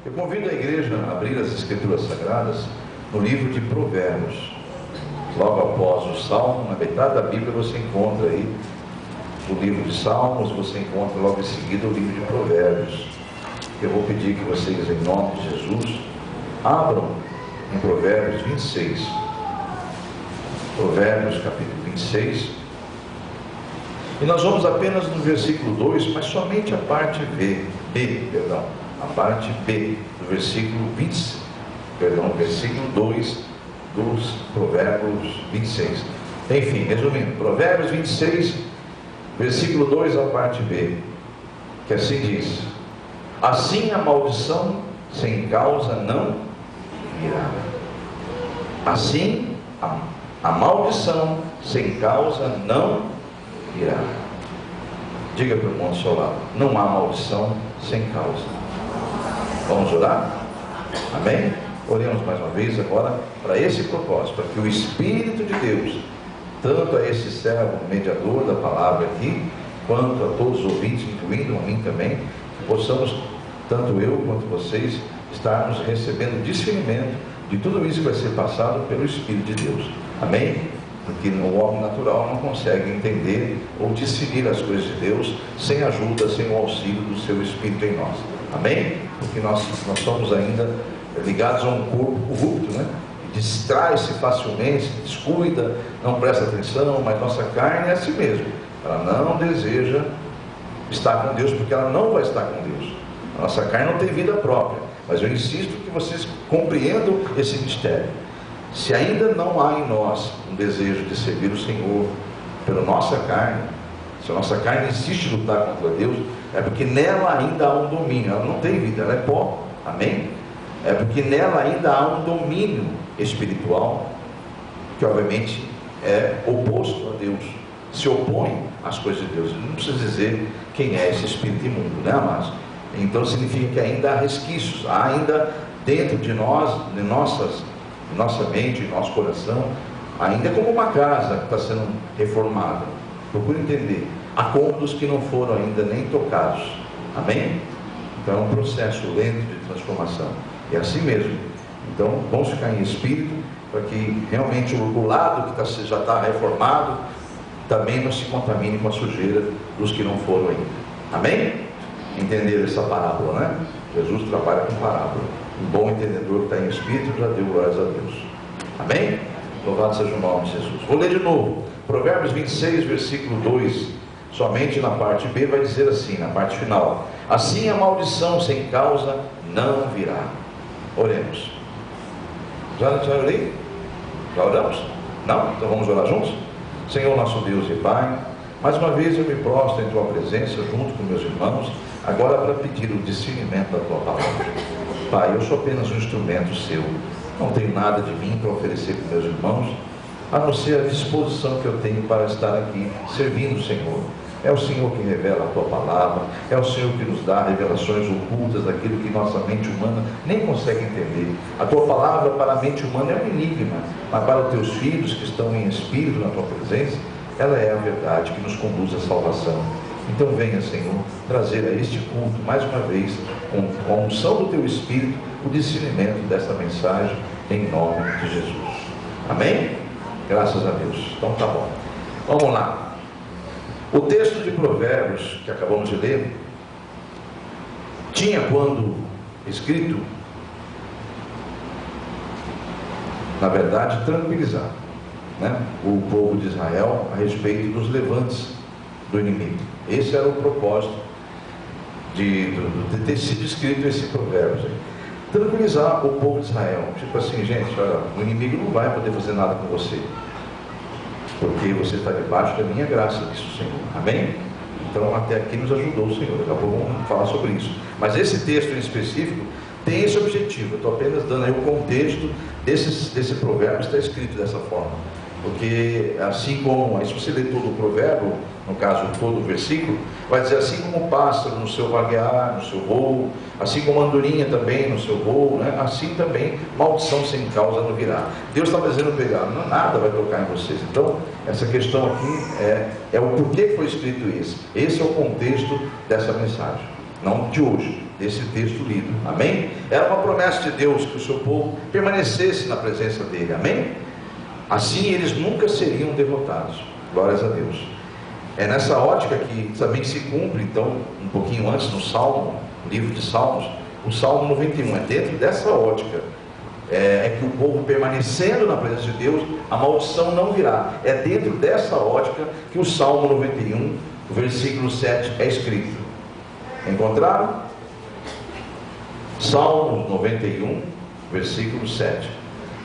Eu convido a igreja a abrir as Escrituras Sagradas no livro de Provérbios. Logo após o Salmo, na metade da Bíblia você encontra aí o livro de Salmos, você encontra logo em seguida o livro de Provérbios. Eu vou pedir que vocês, em nome de Jesus, abram em Provérbios 26. Provérbios capítulo 26. E nós vamos apenas no versículo 2, mas somente a parte a parte B do versículo 2 dos Provérbios 26. Enfim, resumindo, Provérbios 26, versículo 2, a parte B, que assim diz: assim a maldição sem causa não virá. Assim a maldição sem causa não virá. Diga para o irmão ao seu lado: não há maldição sem causa. Vamos orar? Amém? Oremos mais uma vez agora para esse propósito, para que o Espírito de Deus, tanto a esse servo mediador da palavra aqui, quanto a todos os ouvintes, incluindo a mim também, que possamos, tanto eu quanto vocês, estarmos recebendo discernimento de tudo isso que vai ser passado pelo Espírito de Deus. Amém? Porque o homem natural não consegue entender ou discernir as coisas de Deus sem a ajuda, sem o auxílio do seu Espírito em nós. Amém? Porque nós somos ainda ligados a um corpo corrupto, né? Distrai-se facilmente, descuida, não presta atenção, mas nossa carne é assim mesmo. Ela não deseja estar com Deus, porque ela não vai estar com Deus. A nossa carne não tem vida própria. Mas eu insisto que vocês compreendam esse mistério. Se ainda não há em nós um desejo de servir o Senhor pela nossa carne, se a nossa carne insiste em lutar contra Deus, é porque nela ainda há um domínio. Ela não tem vida, ela é pó. Amém? É porque nela ainda há um domínio espiritual, que obviamente é oposto a Deus, se opõe às coisas de Deus. Não precisa dizer quem é esse espírito imundo, né, amados? Então significa que ainda há resquícios, há ainda dentro de nós, de nossa mente, nosso coração, ainda é como uma casa que está sendo reformada. Procure entender, há cômodos que não foram ainda nem tocados. Amém? Então é um processo lento de transformação. É assim mesmo. Então vamos ficar em espírito, para que realmente o lado que já está reformado também não se contamine com a sujeira dos que não foram ainda. Amém? Entender essa parábola, né? Jesus trabalha com parábola. Um bom entendedor que está em espírito já deu glórias a Deus. Amém? Louvado seja o nome de Jesus. Vou ler de novo. Provérbios 26, versículo 2. Somente na parte B vai dizer assim, na parte final: assim a maldição sem causa não virá. Oremos. Já orei? Já oramos? Não? Então vamos orar juntos? Senhor nosso Deus e Pai, mais uma vez eu me prostro em Tua presença junto com meus irmãos, agora para pedir o discernimento da Tua palavra. Pai, eu sou apenas um instrumento Seu, não tenho nada de mim para oferecer para meus irmãos, a não ser a disposição que eu tenho para estar aqui servindo o Senhor. É o Senhor que revela a Tua palavra, é o Senhor que nos dá revelações ocultas daquilo que nossa mente humana nem consegue entender. A Tua palavra para a mente humana é um enigma, mas para os Teus filhos que estão em espírito na Tua presença, ela é a verdade que nos conduz à salvação. Então venha, Senhor, trazer a este culto, mais uma vez, com a unção do Teu Espírito, o discernimento desta mensagem, em nome de Jesus. Amém? Graças a Deus. Então tá bom. Vamos lá. O texto de Provérbios, que acabamos de ler, tinha quando escrito, na verdade, tranquilizar, né, o povo de Israel a respeito dos levantes do inimigo. Esse era o propósito de ter sido escrito esse provérbio aí. Tranquilizar o povo de Israel, tipo assim: gente, olha, o inimigo não vai poder fazer nada com você, porque você está debaixo da minha graça, disse o Senhor. Amém? Então até aqui nos ajudou o Senhor. Daqui a pouco vamos falar sobre isso. Mas esse texto em específico tem esse objetivo. Eu estou apenas dando aí o contexto desse provérbio, está escrito dessa forma. Porque assim como, se você ler todo o provérbio, no caso todo o versículo, vai dizer: assim como o pássaro no seu vaguear, no seu voo, assim como a andorinha também no seu voo, né? Assim também maldição sem causa não virá. Deus está dizendo para ele: não, nada vai tocar em vocês. Então essa questão aqui é o porquê foi escrito isso. Esse é o contexto dessa mensagem, não de hoje, desse texto lido, amém? Era uma promessa de Deus que o seu povo permanecesse na presença dele, amém? Assim eles nunca seriam derrotados, glórias a Deus. É nessa ótica que também se cumpre, então, um pouquinho antes no Salmo, livro de Salmos, o Salmo 91, é dentro dessa ótica, é que o povo permanecendo na presença de Deus, a maldição não virá. É dentro dessa ótica que o Salmo 91, o versículo 7 é escrito. Encontraram? Salmo 91, versículo 7.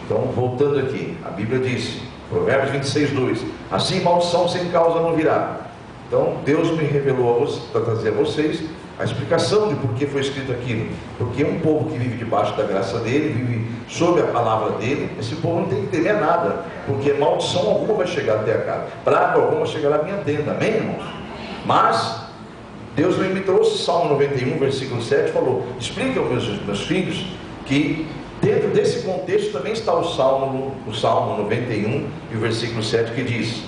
Então, voltando aqui, a Bíblia diz, Provérbios 26, 2: assim maldição sem causa não virá. Então, Deus me revelou para trazer a vocês a explicação de por que foi escrito aquilo. Porque um povo que vive debaixo da graça dele, vive sob a palavra dele, esse povo não tem que temer nada, porque maldição alguma vai chegar até a casa, praga alguma chegará à minha tenda, amém, irmãos? Mas Deus me trouxe Salmo 91, versículo 7, falou: explica aos meus filhos que dentro desse contexto também está o Salmo 91 e o versículo 7, que diz,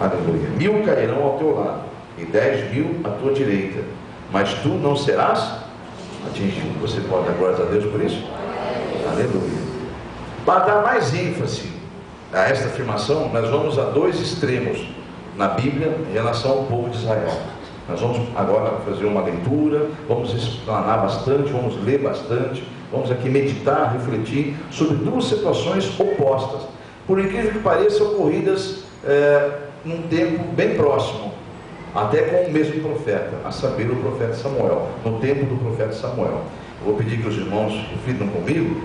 aleluia: 1000 cairão ao teu lado e 10.000 à tua direita, mas tu não serás atingido. Você pode dar glórias a Deus por isso? Aleluia. Para dar mais ênfase a esta afirmação, nós vamos a dois extremos na Bíblia em relação ao povo de Israel. Nós vamos agora fazer uma leitura, vamos explanar bastante, vamos ler bastante, vamos aqui meditar, refletir sobre duas situações opostas, por incrível que pareça, ocorridas num tempo bem próximo, até com o mesmo profeta, a saber, o profeta Samuel, no tempo do profeta Samuel. Eu vou pedir que os irmãos reflitam comigo,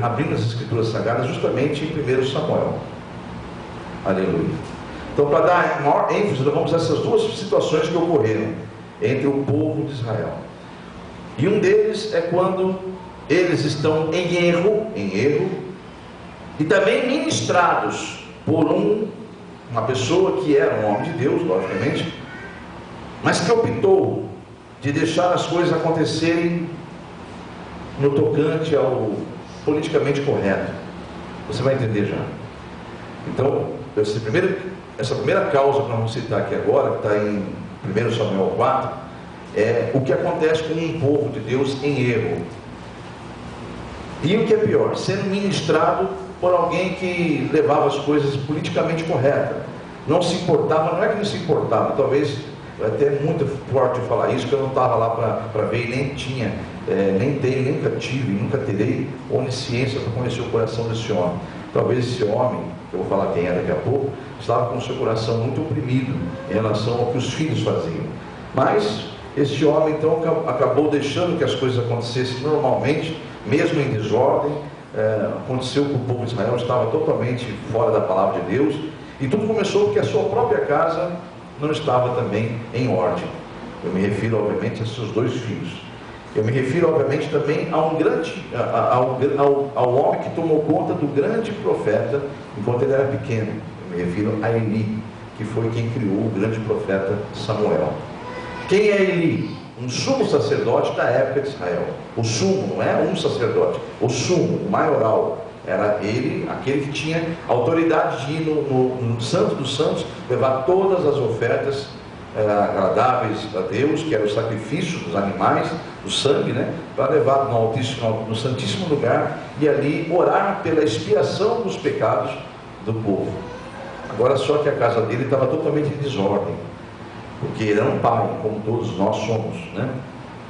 abrindo as escrituras sagradas justamente em 1 Samuel. Aleluia. Então, para dar maior ênfase, nós vamos a essas duas situações que ocorreram entre o povo de Israel. E um deles é quando eles estão em erro, e também ministrados por uma pessoa que era um homem de Deus, logicamente, mas que optou de deixar as coisas acontecerem no tocante ao politicamente correto. Você vai entender já. Então, essa primeira causa que nós vamos citar aqui agora, que está em 1 Samuel 4, é o que acontece com um povo de Deus em erro. E o que é pior, sendo ministrado por alguém que levava as coisas politicamente corretas, não se importava, não é que não se importava, talvez até muito forte falar isso, que eu não estava lá para ver e nem tinha, nem tenho, nunca tive, nunca terei onisciência para conhecer o coração desse homem. Talvez esse homem, que eu vou falar quem é daqui a pouco, estava com o seu coração muito oprimido em relação ao que os filhos faziam. Mas este homem então acabou deixando que as coisas acontecessem normalmente, mesmo em desordem. Aconteceu que o povo de Israel estava totalmente fora da palavra de Deus, e tudo começou porque a sua própria casa não estava também em ordem. Eu me refiro obviamente a seus dois filhos. Eu me refiro obviamente também a ao homem que tomou conta do grande profeta enquanto ele era pequeno. Eu me refiro a Eli, que foi quem criou o grande profeta Samuel. Quem é Eli? Um sumo sacerdote da época de Israel. O sumo, não é um sacerdote, o sumo, o maioral, era ele, aquele que tinha autoridade de ir no Santo dos Santos, levar todas as ofertas agradáveis a Deus, que era o sacrifício dos animais, do sangue, né, para levar no Santíssimo Lugar e ali orar pela expiação dos pecados do povo. Agora só que a casa dele estava totalmente em desordem, porque ele era um pai, como todos nós somos, né?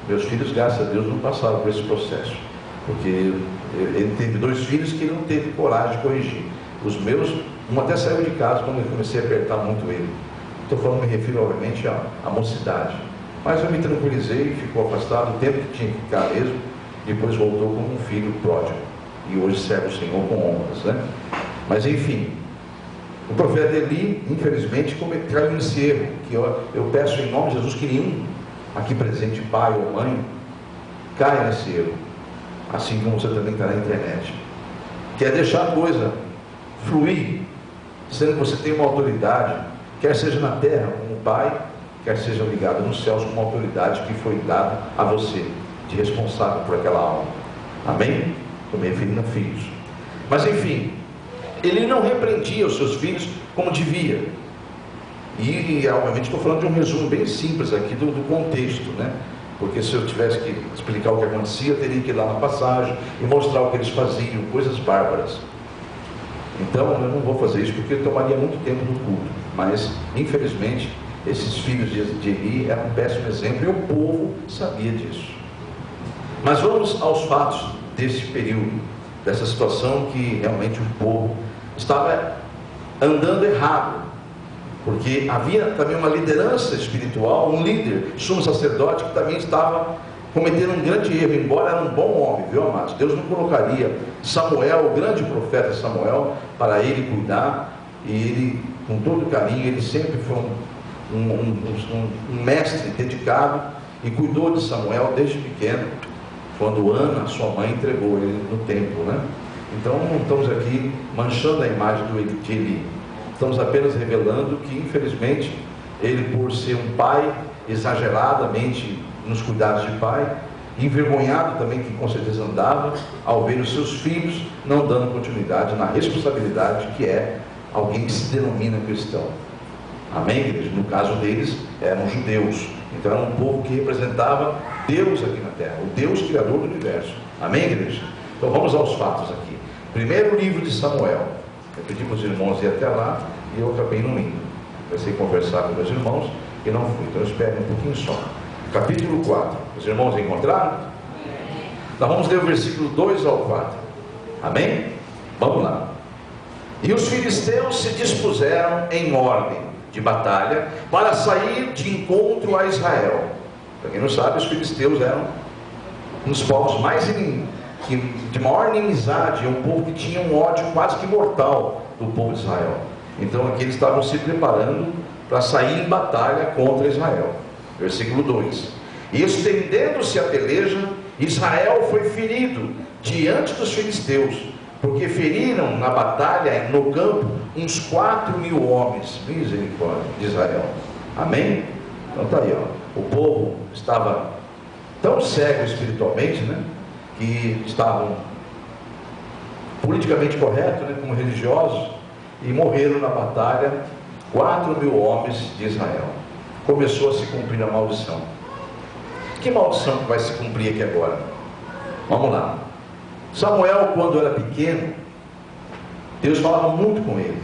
Meus filhos, graças a Deus, não passaram por esse processo, porque ele teve dois filhos que ele não teve coragem de corrigir. Os meus, um até saiu de casa quando eu comecei a apertar muito ele. Estou falando, me refiro obviamente à mocidade, mas eu me tranquilizei, ficou afastado o tempo que tinha que ficar mesmo, depois voltou como um filho pródigo, e hoje serve o Senhor com honras, né? Mas enfim, o profeta Eli, infelizmente, caiu nesse erro, que eu peço em nome de Jesus que nenhum aqui presente, pai ou mãe, caia nesse erro, assim como você também está na internet, que é deixar a coisa fluir, sendo que você tem uma autoridade, quer seja na terra como pai, quer seja ligado nos céus como autoridade que foi dada a você, de responsável por aquela alma. Amém? Estou me referindo a filhos. Mas enfim, ele não repreendia os seus filhos como devia. E obviamente estou falando de um resumo bem simples aqui do contexto, né? porque se eu tivesse que explicar o que acontecia, eu teria que ir lá na passagem e mostrar o que eles faziam, coisas bárbaras. Então eu não vou fazer isso porque tomaria muito tempo no culto, mas infelizmente esses filhos de Eli eram um péssimo exemplo e o povo sabia disso. Mas vamos aos fatos desse período, dessa situação que realmente o povo estava andando errado, porque havia também uma liderança espiritual, um líder, sumo sacerdote, que também estava cometendo um grande erro, embora era um bom homem, viu, amados? Deus não colocaria Samuel, o grande profeta Samuel, para ele cuidar, e ele, com todo carinho, ele sempre foi um mestre dedicado e cuidou de Samuel desde pequeno, quando Ana, sua mãe, entregou ele no templo, né? Então não estamos aqui manchando a imagem de Eli, estamos apenas revelando que infelizmente ele, por ser um pai exageradamente nos cuidados de pai, envergonhado também, que com certeza andava ao ver os seus filhos não dando continuidade na responsabilidade que é alguém que se denomina cristão. Amém, igreja? No caso deles, eram judeus, então era um povo que representava Deus aqui na terra, o Deus criador do universo. Amém, igreja? Então vamos aos fatos aqui. Primeiro livro de Samuel. Eu pedi para os irmãos ir até lá e eu acabei não indo. Comecei a conversar com meus irmãos e não fui, então espere um pouquinho só. Capítulo 4. Os irmãos encontraram? Então vamos ler o versículo 2 ao 4. Amém? Vamos lá. E os filisteus se dispuseram em ordem de batalha para sair de encontro a Israel. Para quem não sabe, os filisteus eram um dos povos mais de maior inimizade, um povo que tinha um ódio quase que mortal do povo de Israel. Então aqui eles estavam se preparando para sair em batalha contra Israel. Versículo 2: E estendendo-se a peleja, Israel foi ferido diante dos filisteus, porque feriram na batalha no campo uns 4.000 homens. Misericórdia de Israel. Amém? Então está aí, ó. O povo estava tão cego espiritualmente, né, que estavam politicamente corretos, né, como religiosos, e morreram na batalha 4.000 homens de Israel. Começou a se cumprir a maldição. Que maldição que vai se cumprir aqui agora? Vamos lá. Samuel, quando era pequeno, Deus falava muito com ele.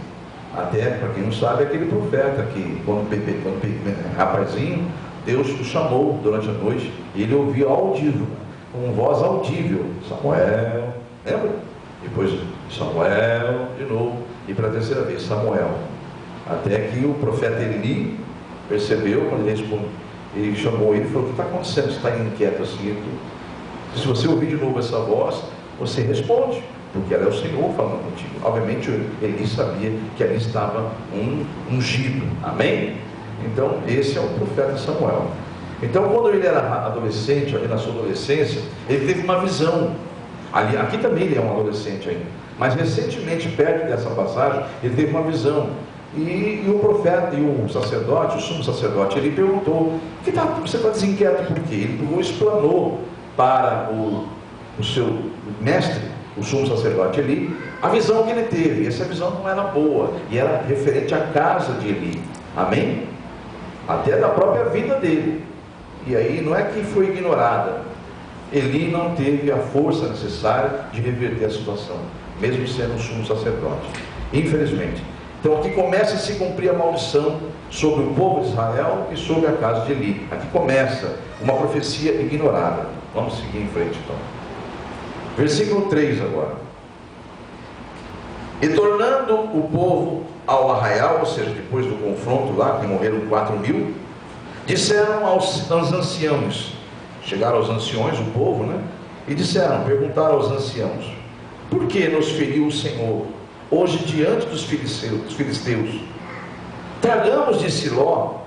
Até, para quem não sabe, aquele profeta que, quando rapazinho, Deus o chamou durante a noite e ele ouvia audível, com voz audível: Samuel, lembra? Depois Samuel de novo, e para a terceira vez Samuel, até que o profeta Eli percebeu, quando ele respondeu, ele chamou ele e falou: o que está acontecendo? Você está inquieto assim? Se você ouvir de novo essa voz, você responde, porque ela é o Senhor falando contigo. Obviamente Eli sabia que ali estava um ungido. Amém? Então esse é o profeta Samuel. Então quando ele era adolescente, ali na sua adolescência, ele teve uma visão. Aqui também ele é um adolescente ainda, mas recentemente, perto dessa passagem, ele teve uma visão. E o profeta e o sacerdote, o sumo sacerdote, ele perguntou: você está desinquieto por quê? Ele explanou para o seu mestre, o sumo sacerdote Eli, a visão que ele teve. Essa visão não era boa, e era referente à casa de Eli. Amém? Até da própria vida dele. E aí não é que foi ignorada. Eli não teve a força necessária de reverter a situação, mesmo sendo um sumo sacerdote, infelizmente. Então aqui começa a se cumprir a maldição sobre o povo de Israel e sobre a casa de Eli. Aqui começa uma profecia ignorada. Vamos seguir em frente então. Versículo 3 agora. E tornando o povo ao arraial, ou seja, depois do confronto lá, que morreram 4.000, disseram aos anciãos, chegaram aos anciões, o povo, né? E perguntaram aos anciãos: por que nos feriu o Senhor hoje diante dos filisteus? Tragamos de Siló,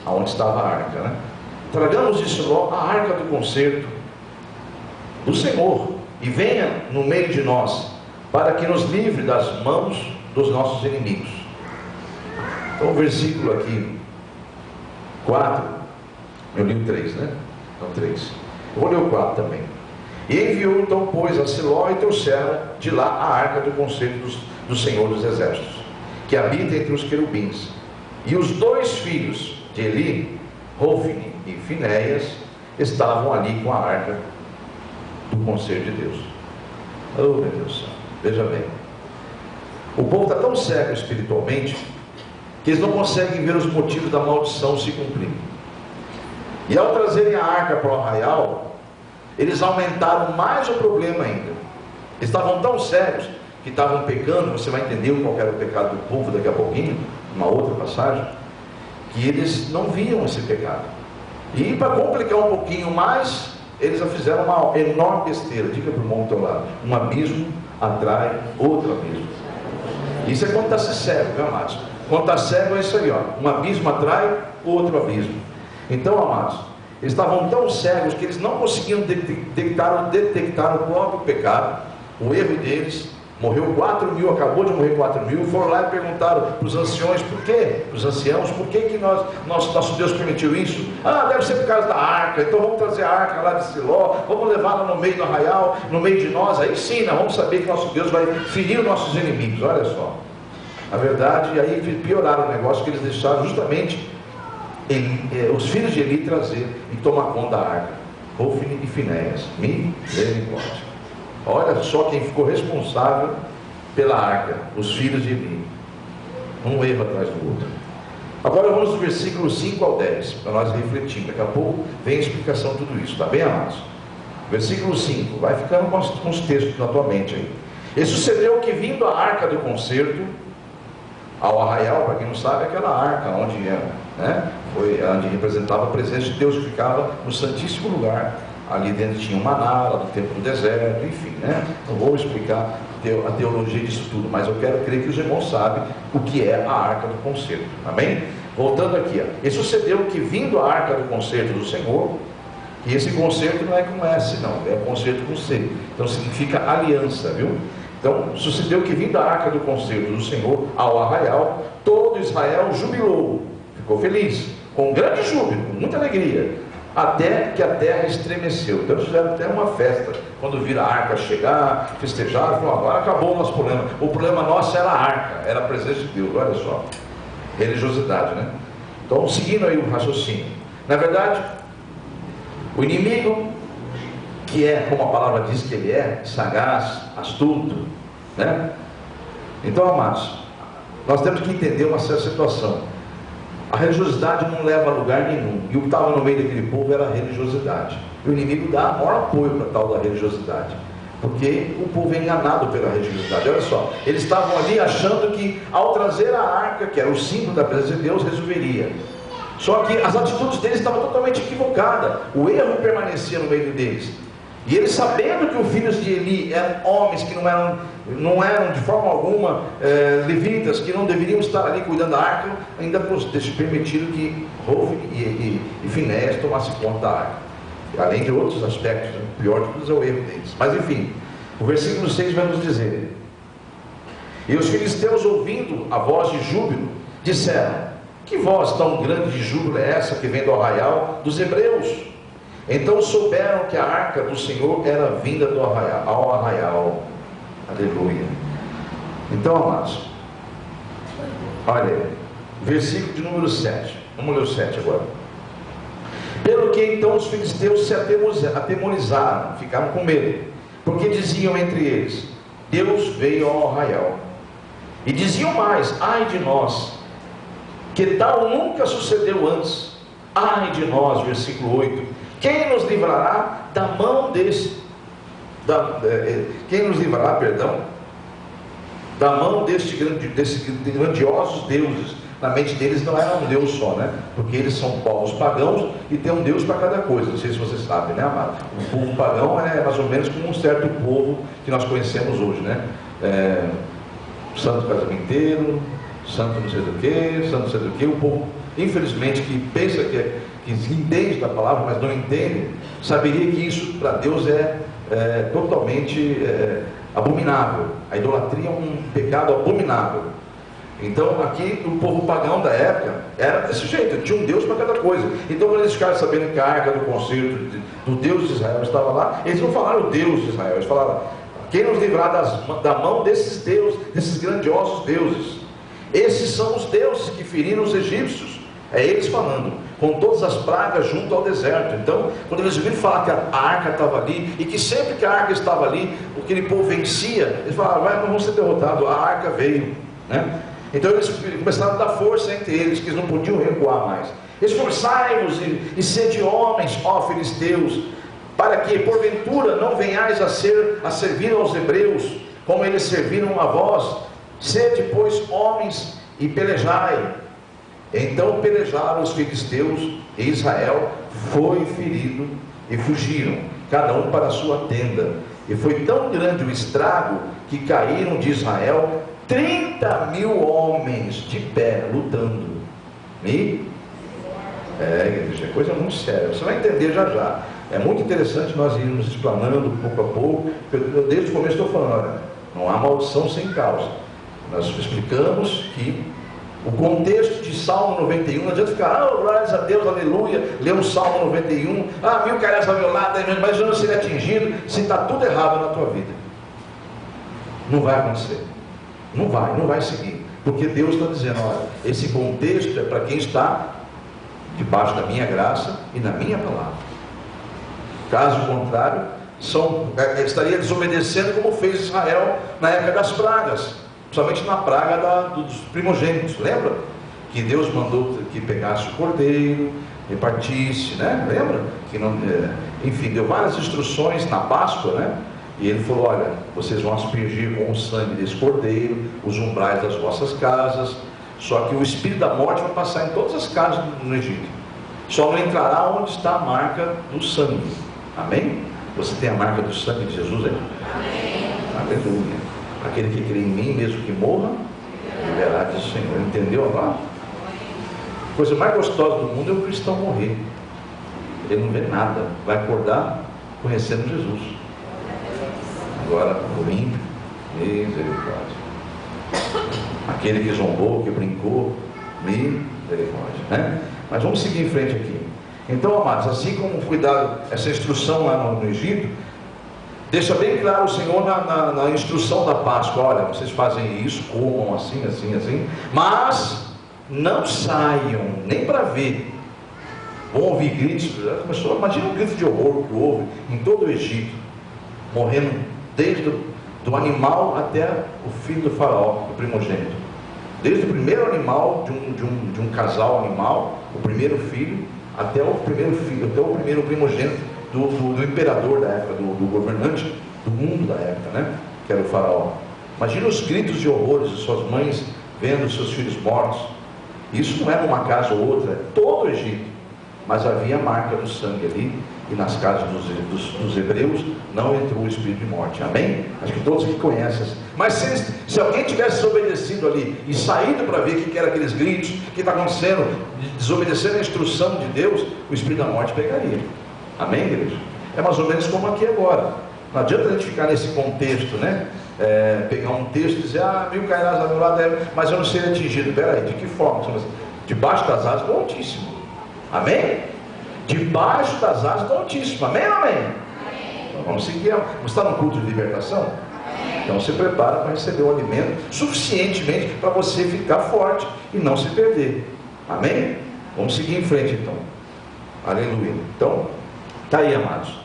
aonde estava a arca, né? Tragamos de Siló a arca do concerto do Senhor, e venha no meio de nós, para que nos livre das mãos dos nossos inimigos. Então o versículo aqui 4, eu li o 3, né? Então 3, eu vou ler o 4 também. E enviou então, pois, a Siló, e trouxeram de lá a arca do concerto do Senhor dos Exércitos, que habita entre os querubins. E os 2 filhos de Eli, Hofni e Finéias, estavam ali com a arca do conselho de Deus. Oh, meu Deus do céu, veja bem, o povo está tão cego espiritualmente que eles não conseguem ver os motivos da maldição se cumprir. E ao trazerem a arca para o arraial, eles aumentaram mais o problema ainda. Eles estavam tão cegos que estavam pecando. Você vai entender qual era o pecado do povo daqui a pouquinho, numa outra passagem, que eles não viam esse pecado. E para complicar um pouquinho mais, eles já fizeram uma enorme besteira. Diga para o irmão do teu lado: um abismo atrai outro abismo. Isso é quando está se cego, viu, amados? Quando está cego é isso aí, ó. Um abismo atrai outro abismo. Então, amados, eles estavam tão cegos que eles não conseguiam detectar o próprio pecado, o erro deles. Morreu 4.000, acabou de morrer 4.000. Foram lá e perguntaram para os anciões: por quê? Os anciãos, por que nosso Deus permitiu isso? Ah, deve ser por causa da arca. Então vamos trazer a arca lá de Siló, vamos levá-la no meio do arraial, no meio de nós. Aí sim, nós vamos saber que nosso Deus vai ferir os nossos inimigos. Olha só, a verdade, aí pioraram o negócio, que eles deixaram justamente os filhos de Eli trazer e tomar conta da arca. Hofni e Finéias, misericórdia. Olha só quem ficou responsável pela arca: os filhos de Eli. Um erro atrás do outro. Agora vamos do versículo 5 ao 10, para nós refletirmos. Daqui a pouco vem a explicação de tudo isso, está bem, amados? Versículo 5, vai ficando com os textos na tua mente aí. E sucedeu que, vindo a arca do concerto ao arraial, para quem não sabe, aquela arca onde foi onde representava a presença de Deus, que ficava no santíssimo lugar. Ali dentro tinha um maná, lá do tempo do deserto, enfim, não vou explicar a teologia disso tudo, mas eu quero crer que os irmãos sabem o que é a arca do concerto, amém? Voltando aqui, ó. E sucedeu que, vindo a arca do concerto do Senhor, e esse concerto não é com S, não, é concerto com C, então significa aliança, viu? Então, sucedeu que, vindo a arca do concerto do Senhor ao arraial, todo Israel jubilou, ficou feliz, com grande júbilo, com muita alegria, até que a terra estremeceu. Então eles fizeram até uma festa quando viram a arca chegar, festejaram, falaram: agora acabou o nosso problema. O problema nosso era a arca, era a presença de Deus. Olha só, religiosidade, né? Então, seguindo aí o raciocínio, na verdade, o inimigo, que é, como a palavra diz que ele é, sagaz, astuto, né? Então, amados, nós temos que entender uma certa situação. A religiosidade não leva a lugar nenhum. E o que estava no meio daquele povo era a religiosidade. E o inimigo dá maior apoio para tal da religiosidade, porque o povo é enganado pela religiosidade. Olha só, eles estavam ali achando que ao trazer a arca, que era o símbolo da presença de Deus, resolveria. Só que as atitudes deles estavam totalmente equivocadas. O erro permanecia no meio deles. E eles, sabendo que os filhos de Eli eram homens que não eram de forma alguma levitas, que não deveriam estar ali cuidando da arca, ainda permitiram que Hofni e Finéias tomassem conta da arca, além de outros aspectos. O pior de tudo é o erro deles. Mas enfim, o versículo 6 vai nos dizer: e os filisteus, ouvindo a voz de júbilo, disseram: que voz tão grande de júbilo é essa que vem do arraial dos hebreus? Então souberam que a arca do Senhor era vinda ao arraial. Aleluia. Então, amados, olha, versículo de número 7. Vamos ler o 7 agora. Pelo que então os filisteus se atemorizaram, ficaram com medo, porque diziam entre eles: Deus veio ao arraial. E diziam mais: ai de nós, que tal nunca sucedeu antes. Ai de nós, versículo 8. Quem nos livrará da mão quem nos livrará, da mão desses grandiosos deuses? Na mente deles não era um Deus só, né? Porque eles são povos pagãos e tem um Deus para cada coisa. Não sei se vocês sabem, né, amado? O povo pagão é mais ou menos como um certo povo que nós conhecemos hoje, né? Santo casamenteiro, santo não sei do que, santo não sei do que. O povo, infelizmente, que pensa que entende da palavra, mas não entende, saberia que isso para Deus é totalmente abominável. A idolatria é um pecado abominável. Então aqui o povo pagão da época era desse jeito, tinha um Deus para cada coisa. Então quando eles ficaram sabendo que a arca do concerto do Deus de Israel estava lá, eles não falaram Deus de Israel, eles falaram: quem nos livrar da mão desses deuses, desses grandiosos deuses? Esses são os deuses que feriram os egípcios. É eles falando. com todas as pragas junto ao deserto. Então, quando eles ouviram falar que a arca estava ali, e que sempre que a arca estava ali, aquele povo vencia, eles falaram, não vamos ser derrotados, a arca veio, né? Então eles começaram a dar força entre eles, que eles não podiam recuar mais. Esforçai-vos e sede homens, ó filisteus, para que porventura não venhais a servir aos hebreus, como eles serviram a vós. Sede, pois, homens e pelejai. Então pelejaram os filisteus, e Israel foi ferido, e fugiram, cada um para a sua tenda. E foi tão grande o estrago, que caíram de Israel 30.000 homens de pé, lutando. Igreja, é coisa muito séria, você vai entender já já. É muito interessante nós irmos explanando pouco a pouco. Eu desde o começo estou falando, olha, não há maldição sem causa. Nós explicamos que o contexto de Salmo 91, não adianta ficar, glórias a Deus, aleluia, ler o Salmo 91, 1000 cairás ao meu lado, mas eu não serei atingido, se está tudo errado na tua vida. Não vai acontecer, não vai seguir, porque Deus está dizendo, olha, esse contexto é para quem está debaixo da minha graça e da minha palavra. Caso contrário, estaria desobedecendo como fez Israel na época das pragas, principalmente na praga dos primogênitos. Lembra? Que Deus mandou que pegasse o cordeiro, repartisse, né? Lembra? Que não, enfim, deu várias instruções na Páscoa, né? E ele falou, olha, vocês vão aspergir com o sangue desse cordeiro os umbrais das vossas casas. Só que o espírito da morte vai passar em todas as casas no Egito. Só não entrará onde está a marca do sangue. Amém? Você tem a marca do sangue de Jesus aí? Amém. Aleluia. Aquele que crê em mim, mesmo que morra, viverá, diz o Senhor. Entendeu a palavra? A coisa mais gostosa do mundo é o cristão morrer. Ele não vê nada. Vai acordar conhecendo Jesus. Agora, o ímpio, misericórdia. Aquele que zombou, que brincou, misericórdia, né? Mas vamos seguir em frente aqui. Então, amados, assim como foi dada essa instrução lá no Egito, deixa bem claro o Senhor na instrução da Páscoa, olha, vocês fazem isso, comam assim, assim, assim, mas não saiam, nem para ver. Vão ouvir gritos, imagina um grito de horror que houve em todo o Egito, morrendo desde do animal até o filho do faraó, o primogênito. Desde o primeiro animal de um casal animal, o primeiro filho, até o primeiro filho, até o primeiro primogênito do imperador da época, do governante do mundo da época, né? Que era o faraó. Imagina os gritos de horrores de suas mães vendo seus filhos mortos. Isso não é numa casa ou outra, é todo o Egito. Mas havia a marca do sangue ali, e nas casas dos hebreus não entrou o espírito de morte. Amém? Acho que todos que conhecem. Mas se alguém tivesse desobedecido ali e saído para ver o que eram aqueles gritos, o que está acontecendo, desobedecendo a instrução de Deus, o espírito da morte pegaria. Amém, igreja? É mais ou menos como aqui agora. Não adianta a gente ficar nesse contexto, né? Pegar um texto e dizer, 1000 cairás ao meu lado, mas eu não serei atingido. Peraí, de que forma? Debaixo das asas do Altíssimo. Amém? Debaixo das asas do Altíssimo. Amém ou amém? Então, vamos seguir. Você está no culto de libertação? Então se prepara para receber o alimento suficientemente para você ficar forte e não se perder. Amém? Vamos seguir em frente então. Aleluia. Então, está aí, amados.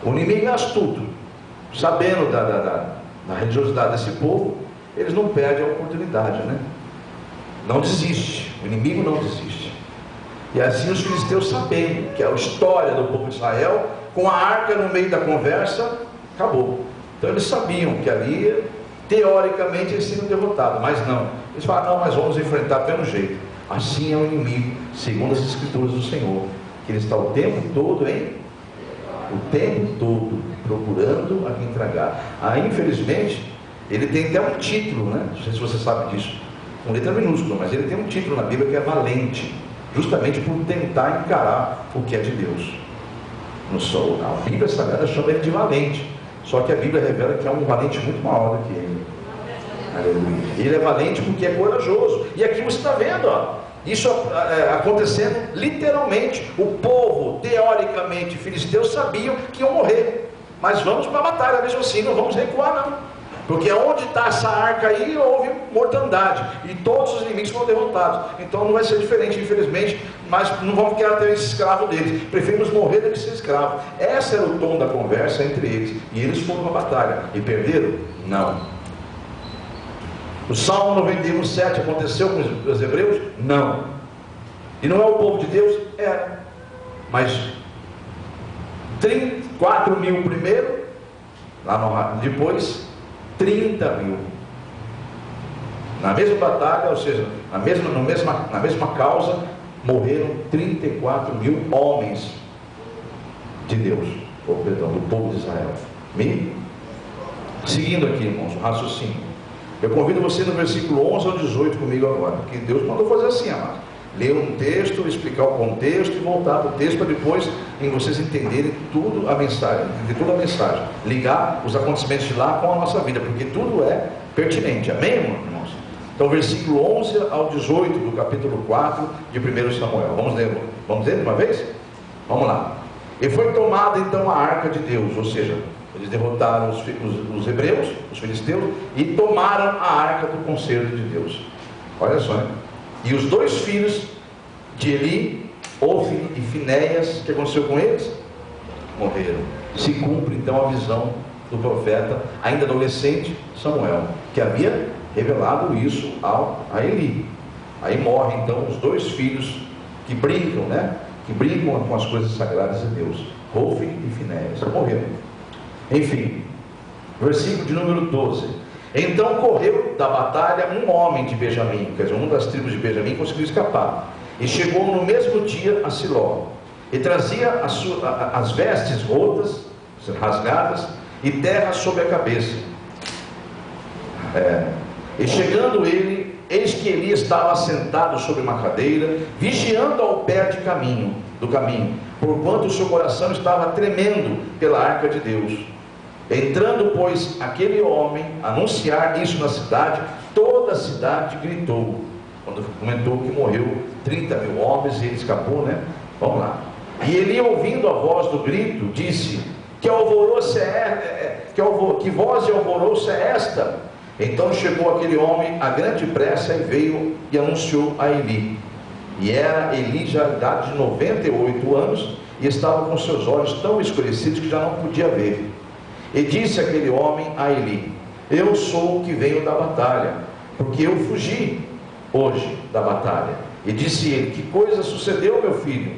O inimigo é astuto. Sabendo da religiosidade desse povo, eles não perdem a oportunidade, né? Não desiste. O inimigo não desiste. E assim os filisteus, sabendo que a história do povo de Israel, com a arca no meio da conversa, acabou. Então eles sabiam que ali, teoricamente, eles seriam derrotados, mas não. Eles falaram, não, mas vamos enfrentar pelo jeito. Assim é o inimigo, segundo as escrituras do Senhor, que ele está o tempo todo, o tempo todo, procurando a quem tragar. Infelizmente, ele tem até um título, né? Não sei se você sabe disso, com letra minúscula, mas ele tem um título na Bíblia que é valente, justamente por tentar encarar o que é de Deus. A Bíblia Sagrada chama ele de valente, só que a Bíblia revela que é um valente muito maior do que ele. Aleluia. Ele é valente porque é corajoso, e aqui você está vendo, isso acontecendo literalmente. O povo, teoricamente, filisteus sabiam que iam morrer, mas vamos para a batalha mesmo assim, não vamos recuar não. Porque onde está essa arca aí, houve mortandade, e todos os inimigos foram derrotados. Então não vai ser diferente, infelizmente, mas não vamos querer ter esse escravo deles. Preferimos morrer do que ser escravo. Esse era o tom da conversa entre eles. E eles foram na batalha. E perderam? Não. O Salmo 91:7 aconteceu com os hebreus? Não. E não é o povo de Deus? É. Mas 4 mil primeiro, depois 30 mil. Na mesma batalha, ou seja, na mesma causa, morreram 34 mil homens de Deus, ou perdão, do povo de Israel. Seguindo aqui, irmãos, o raciocínio. Eu convido você no versículo 11 ao 18 comigo agora, porque Deus mandou fazer assim, amado. Ler um texto, explicar o contexto e voltar para o texto para depois em vocês entenderem tudo a mensagem, ligar os acontecimentos de lá com a nossa vida, porque tudo é pertinente. Amém, irmãos? Então, versículo 11 ao 18 do capítulo 4 de 1 Samuel. Vamos ler de uma vez? Vamos lá. E foi tomada então a arca de Deus, ou seja, eles derrotaram os hebreus, os filisteus, e tomaram a arca do concerto de Deus. Olha só, hein? E os 2 filhos de Eli, Ofni e Finéias, o que aconteceu com eles? Morreram. Se cumpre então a visão do profeta, ainda adolescente, Samuel, que havia revelado isso a Eli. Aí morrem então os 2 filhos que brincam, que brincam com as coisas sagradas de Deus, Ofni e Finéias, morreram. Enfim, versículo de número 12. Então correu da batalha um homem de Benjamim, quer dizer, uma das tribos de Benjamim conseguiu escapar, e chegou no mesmo dia a Siló, e trazia as vestes rotas, rasgadas, e terra sobre a cabeça. E chegando ele, eis que Eli estava sentado sobre uma cadeira, vigiando ao pé do caminho, porquanto o seu coração estava tremendo pela arca de Deus. Entrando, pois, aquele homem anunciar isso na cidade, toda a cidade gritou. Quando comentou que morreu 30 mil homens e ele escapou, Vamos lá. E Eli, ouvindo a voz do grito, disse: que alvoroço que voz de alvoroço é esta? Então chegou aquele homem a grande pressa e veio e anunciou a Eli. E era Eli já a idade de 98 anos e estava com seus olhos tão escurecidos que já não podia ver. E disse aquele homem a Eli: eu sou o que venho da batalha, porque eu fugi hoje da batalha. E disse ele: que coisa sucedeu, meu filho?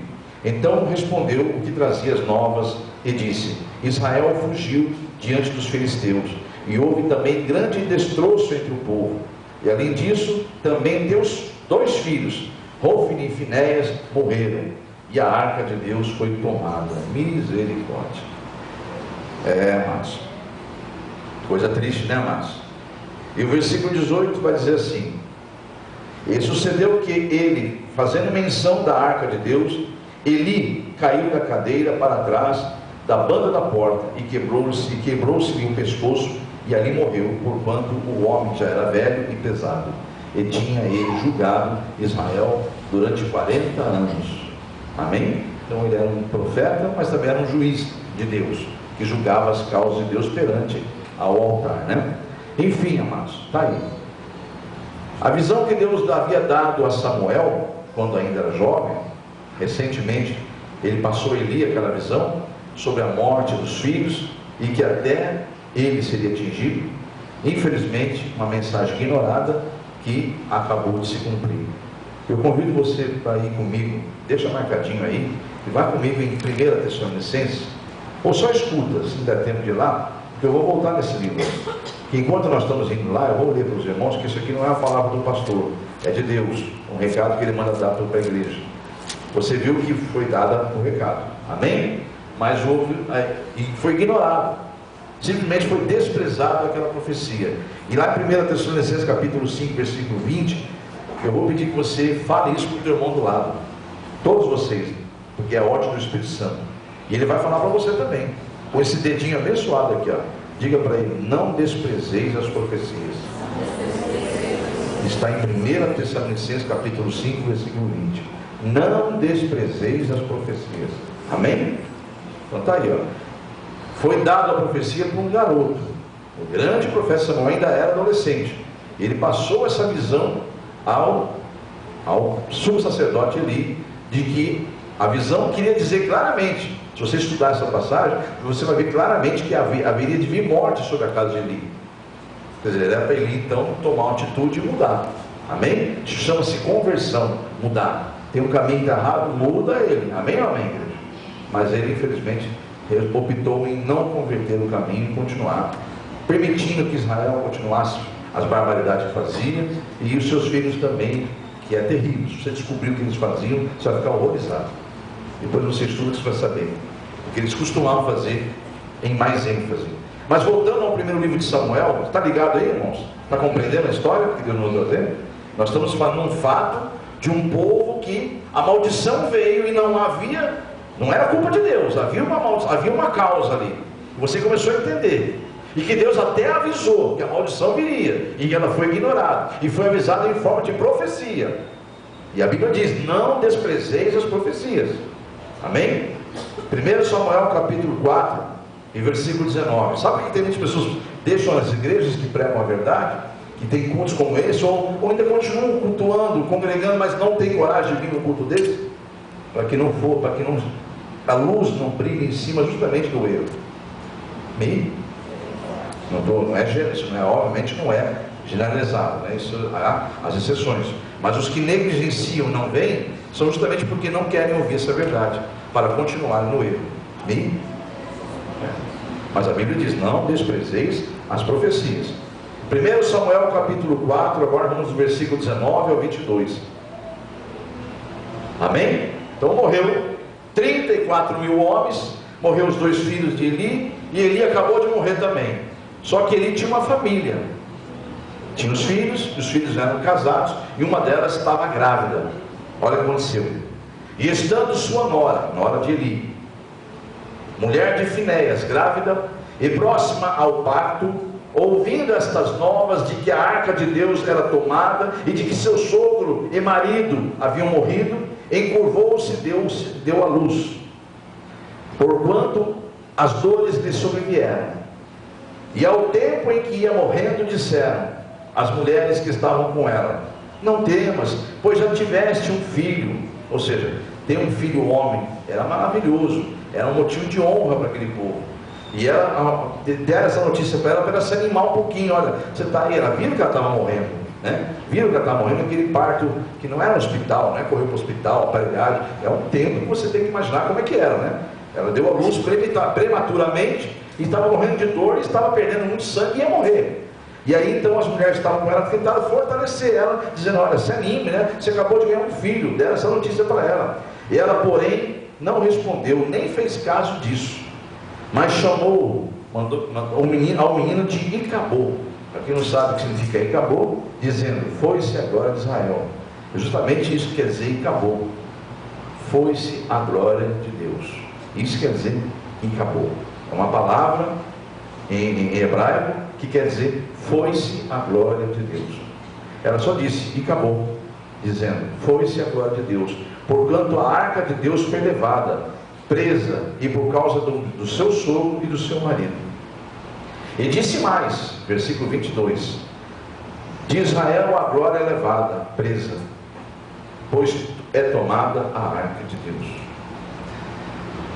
Então respondeu o que trazia as novas e disse: Israel fugiu diante dos filisteus, e houve também grande destroço entre o povo. E além disso, também teus 2 filhos, Ofni e Finéias, morreram, e a arca de Deus foi tomada. Misericórdia. Mas coisa triste, mas. E o versículo 18 vai dizer assim: e sucedeu que ele, fazendo menção da arca de Deus, Eli caiu da cadeira para trás da banda da porta e quebrou-se-lhe o pescoço, e ali morreu, porquanto o homem já era velho e pesado, e tinha ele julgado Israel durante 40 anos. Amém? Então ele era um profeta, mas também era um juiz de Deus, que julgava as causas de Deus perante ao altar, Enfim, amados, está aí. A visão que Deus havia dado a Samuel, quando ainda era jovem, recentemente, ele passou a Eli aquela visão sobre a morte dos filhos, e que até ele seria atingido. Infelizmente, uma mensagem ignorada que acabou de se cumprir. Eu convido você para ir comigo, deixa marcadinho aí, e vá comigo em 1 Tessalonicenses, ou só escuta, se não der tempo de ir lá, porque eu vou voltar nesse livro. Que enquanto nós estamos indo lá, eu vou ler para os irmãos que isso aqui não é a palavra do pastor, é de Deus, um recado que ele manda dar para a igreja. Você viu que foi dado o recado, amém? Mas houve, e foi ignorado, simplesmente foi desprezado aquela profecia. E lá em 1 Tessalonicenses capítulo 5, versículo 20, eu vou pedir que você fale isso para o teu irmão do lado, todos vocês, porque é ótimo do Espírito Santo, e ele vai falar para você também, com esse dedinho abençoado aqui, diga para ele: não desprezeis as profecias. Está em 1 Tessalonicenses capítulo 5, versículo 20. Não desprezeis as profecias. Amém? Então está aí, Foi dada a profecia para um garoto, O grande profeta Samuel ainda era adolescente. Ele passou essa visão ao sumo sacerdote Eli, de que a visão queria dizer claramente, se você estudar essa passagem, você vai ver claramente que haveria de vir morte sobre a casa de Eli. Quer dizer, era para Eli então tomar uma atitude e mudar. Amém? Isso chama-se conversão, mudar. Tem um caminho errado, muda ele. Amém ou amém, igreja? Mas ele, infelizmente, optou em não converter o caminho e continuar, permitindo que Israel continuasse as barbaridades que fazia, e os seus filhos também, que é terrível. Se você descobrir o que eles faziam, você vai ficar horrorizado. Depois você estuda, você vai saber o que eles costumavam fazer em mais ênfase. Mas voltando ao primeiro livro de Samuel, está ligado aí, irmãos? Está compreendendo a história que Deus nos deu? Nós estamos falando um fato de um povo que a maldição veio e não era culpa de Deus, havia uma causa ali. Você começou a entender. E que Deus até avisou que a maldição viria, e ela foi ignorada, e foi avisada em forma de profecia. E a Bíblia diz: não desprezeis as profecias. Amém? 1 Samuel capítulo 4 e versículo 19. Sabe por que tem muitas pessoas deixam as igrejas que pregam a verdade, que tem cultos como esse, ou ainda continuam cultuando, congregando, mas não tem coragem de vir no culto deles? Para que a luz não brilhe em cima justamente do erro. Amém? Obviamente não é generalizado, né? Isso, há as exceções, mas os que negligenciam não vêm, são justamente porque não querem ouvir essa verdade, para continuar no erro. Amém? Mas a Bíblia diz: não desprezeis as profecias. 1 Samuel capítulo 4, agora vamos do versículo 19 ao 22. Amém? Então morreu 34 mil homens, morreu os 2 filhos de Eli, e Eli acabou de morrer também. Só que Eli tinha uma família, tinha os filhos eram casados, e uma delas estava grávida. Olha o que aconteceu. E estando sua nora de Eli, mulher de Finéias, grávida e próxima ao parto, ouvindo estas novas de que a arca de Deus era tomada, e de que seu sogro e marido haviam morrido, encurvou-se e deu à luz, porquanto as dores lhe sobrevieram. E ao tempo em que ia morrendo, disseram as mulheres que estavam com ela: não temas, pois já tiveste um filho. Ou seja, ter um filho homem era maravilhoso, era um motivo de honra para aquele povo. E ela deram essa notícia para ela se animar um pouquinho. Olha, você está aí, ela viram que ela estava morrendo, né? Viram que ela estava morrendo naquele parto que não era um hospital, né? Correu para o hospital, aparelhagem, é um tempo que você tem que imaginar como é que era, né? Ela deu à luz prematuramente, e estava morrendo de dor, e estava perdendo muito sangue e ia morrer. E aí então as mulheres que estavam com ela tentaram fortalecer ela, dizendo: olha, se anime, né? Você acabou de ganhar um filho. Deram essa notícia para ela. E ela, porém, não respondeu, nem fez caso disso, mas chamou ao menino de Icabô. Para quem não sabe o que significa Icabô, dizendo: foi-se a glória de Israel. E justamente isso quer dizer Icabô, foi-se a glória de Deus. Isso quer dizer Icabô. É uma palavra em hebraico que quer dizer foi-se a glória de Deus. Ela só disse e acabou, dizendo: foi-se a glória de Deus, porquanto a arca de Deus foi levada, presa, e por causa do seu sogro e do seu marido. E disse mais, versículo 22: de Israel a glória é levada, presa, pois é tomada a arca de Deus.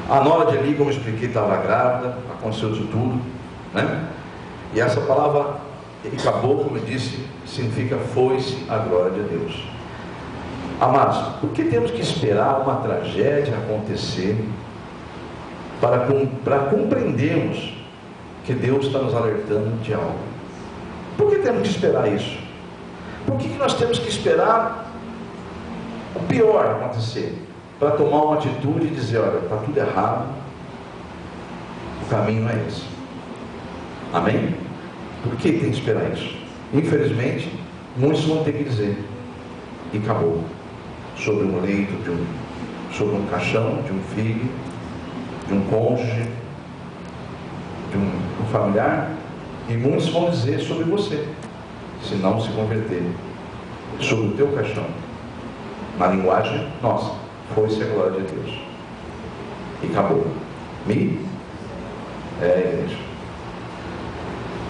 A nora de Eli, como eu expliquei, estava grávida, aconteceu de tudo, né? E essa palavra acabou, como eu disse, significa foi-se a glória de Deus. Amados, por que temos que esperar uma tragédia acontecer para compreendermos que Deus está nos alertando de algo? Por que temos que esperar isso? Por que nós temos que esperar o pior acontecer para tomar uma atitude e dizer: olha, está tudo errado, o caminho não é esse? Amém? Por que tem que esperar isso? Infelizmente, muitos vão ter que dizer e acabou, sobre um leito, sobre um caixão de um filho, de um cônjuge, de um familiar. E muitos vão dizer sobre você, se não se converter, sobre o teu caixão, na linguagem nossa: foi-se a glória de Deus e acabou. Igreja.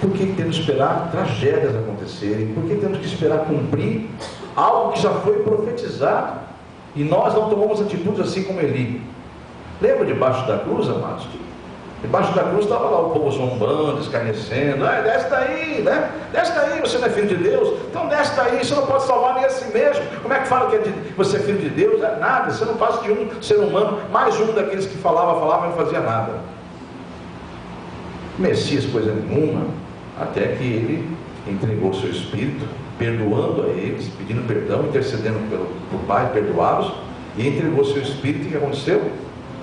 Por que temos que esperar tragédias acontecerem? Por que temos que esperar cumprir algo que já foi profetizado? E nós não tomamos atitudes assim como Eli. Lembra debaixo da cruz, amados? Debaixo da cruz estava lá o povo zombando, escarnecendo. Desce daí, né? Desce daí, você não é filho de Deus? Então desce daí, você não pode salvar nem a si mesmo. Como é que fala que você é filho de Deus? É nada, você não faz de um ser humano, mais um daqueles que falava e não fazia nada. Messias coisa nenhuma, até que ele entregou seu espírito, perdoando a eles, pedindo perdão, intercedendo pelo Pai, perdoá-los, e entregou seu espírito. E o que aconteceu?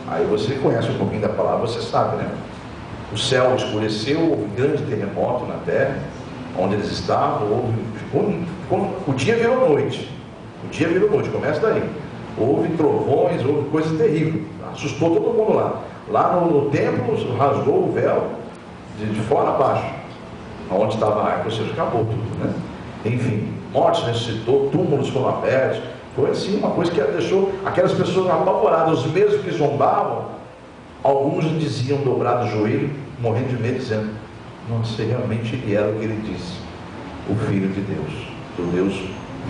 Aí você conhece um pouquinho da palavra, você sabe, né? O céu escureceu, houve um grande terremoto na terra, onde eles estavam, o dia virou noite. O dia virou noite, começa daí. Houve trovões, houve coisa terrível, assustou todo mundo lá. Lá no templo, rasgou o véu de fora a baixo, onde estava a arca, ou seja, acabou tudo, né? Enfim, morte ressuscitou, túmulos foram abertos. Foi assim uma coisa que deixou aquelas pessoas apavoradas. Os mesmos que zombavam, alguns diziam, dobrado o joelho, morrendo de medo, dizendo: nossa, realmente ele era o que ele disse, o Filho de Deus, do Deus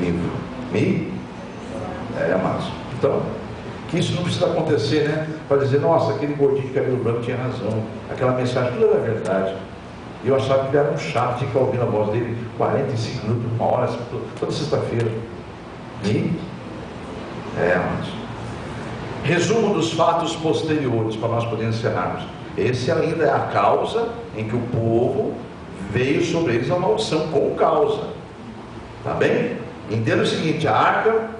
vivo. Amados. Então, que isso não precisa acontecer, né? Para dizer: nossa, aquele gordinho de cabelo branco tinha razão, aquela mensagem tudo era verdade. E eu achava que ele era um chato, tinha que ouvir a voz dele 45 minutos, uma hora, toda sexta-feira. Amados. Resumo dos fatos posteriores, para nós podermos encerrarmos. Esse ainda é a causa em que o povo veio sobre eles a maldição, com causa. Tá bem? Entenda o seguinte: a arca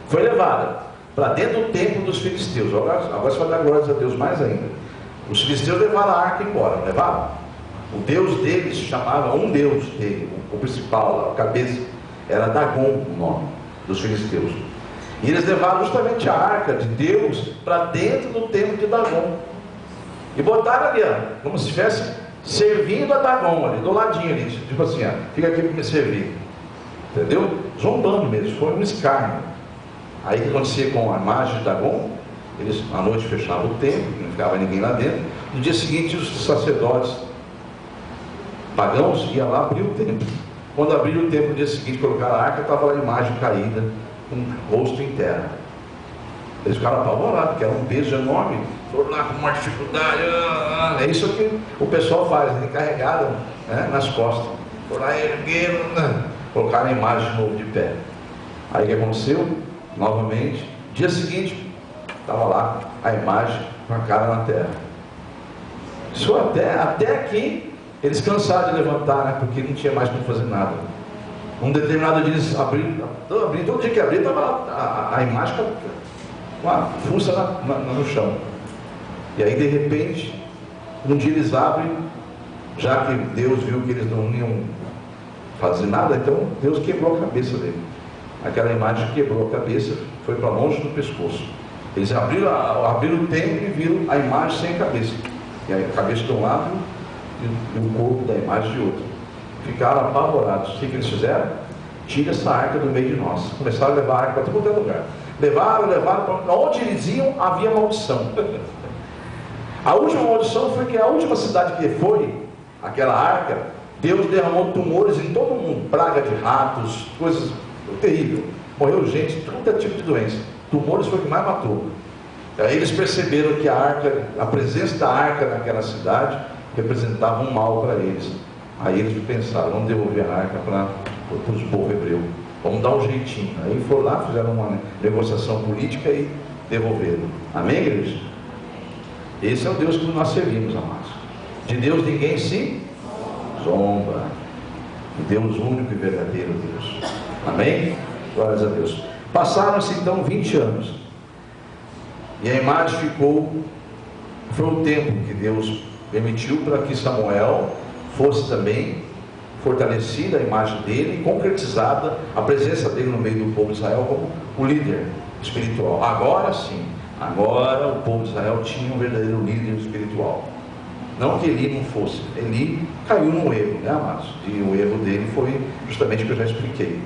foi levada para dentro do templo dos filisteus. Agora você vai dar glórias a Deus mais ainda. Os filisteus levaram a arca embora, não levaram? O Deus deles chamava, um Deus dele, o principal, a cabeça, era Dagon, o nome dos filisteus. E eles levaram justamente a arca de Deus para dentro do templo de Dagon. E botaram ali, como se estivesse servindo a Dagon ali, do ladinho ali, tipo assim, fica aqui para me servir. Entendeu? Zombando mesmo, foi um escárnio. Aí o que acontecia com a imagem de Dagon? Eles à noite fechavam o templo, não ficava ninguém lá dentro. No dia seguinte, os sacerdotes pagãos iam lá abrir o templo. Quando abriram o templo no dia seguinte, colocaram a arca, estava lá a imagem caída, com o rosto em terra. Eles ficaram apavorados, porque era um peso enorme. Foram lá com uma dificuldade. É isso que o pessoal faz, né? Carregado, né, nas costas. Foram lá, ergueram, colocaram a imagem de novo de pé. Aí o que aconteceu? Novamente, dia seguinte, estava lá a imagem com a cara na terra. Isso até aqui, eles cansaram de levantar, né? Porque não tinha mais como fazer nada. Um determinado dia eles abriram, todo dia que abriu, estava a imagem com a fuça no chão. E aí de repente, um dia eles abrem, já que Deus viu que eles não iam fazer nada, então Deus quebrou a cabeça dele. Aquela imagem quebrou a cabeça, foi para longe do pescoço. Eles abriram o templo e viram a imagem sem cabeça. E a cabeça de um lado e o corpo da imagem de outro. Ficaram apavorados. O que eles fizeram? Tira essa arca do meio de nós. Começaram a levar a arca para todo quanto é lugar. Levaram, para onde eles iam havia maldição. A última maldição foi que a última cidade que foi, aquela arca, Deus derramou tumores em todo mundo, praga de ratos, coisas terríveis. Morreu gente, todo tipo de doença. Tumores foi o que mais matou. Aí eles perceberam que a presença da arca naquela cidade representava um mal para eles. Aí eles pensaram: vamos devolver a arca para os povos hebreus, vamos dar um jeitinho. Aí foram lá, fizeram uma negociação política e devolveram. Amém, igreja? Esse é o Deus que nós servimos, amados. De Deus ninguém se zomba. De Deus único e verdadeiro Deus. Amém? Glórias a Deus. Passaram-se então 20 anos. E a imagem foi o tempo que Deus permitiu para que Samuel fosse também fortalecida a imagem dele e concretizada a presença dele no meio do povo de Israel como o líder espiritual. Agora sim, agora o povo de Israel tinha um verdadeiro líder espiritual. Não que Eli não fosse, Eli caiu num erro, né, amados? E o erro dele foi justamente o que eu já expliquei.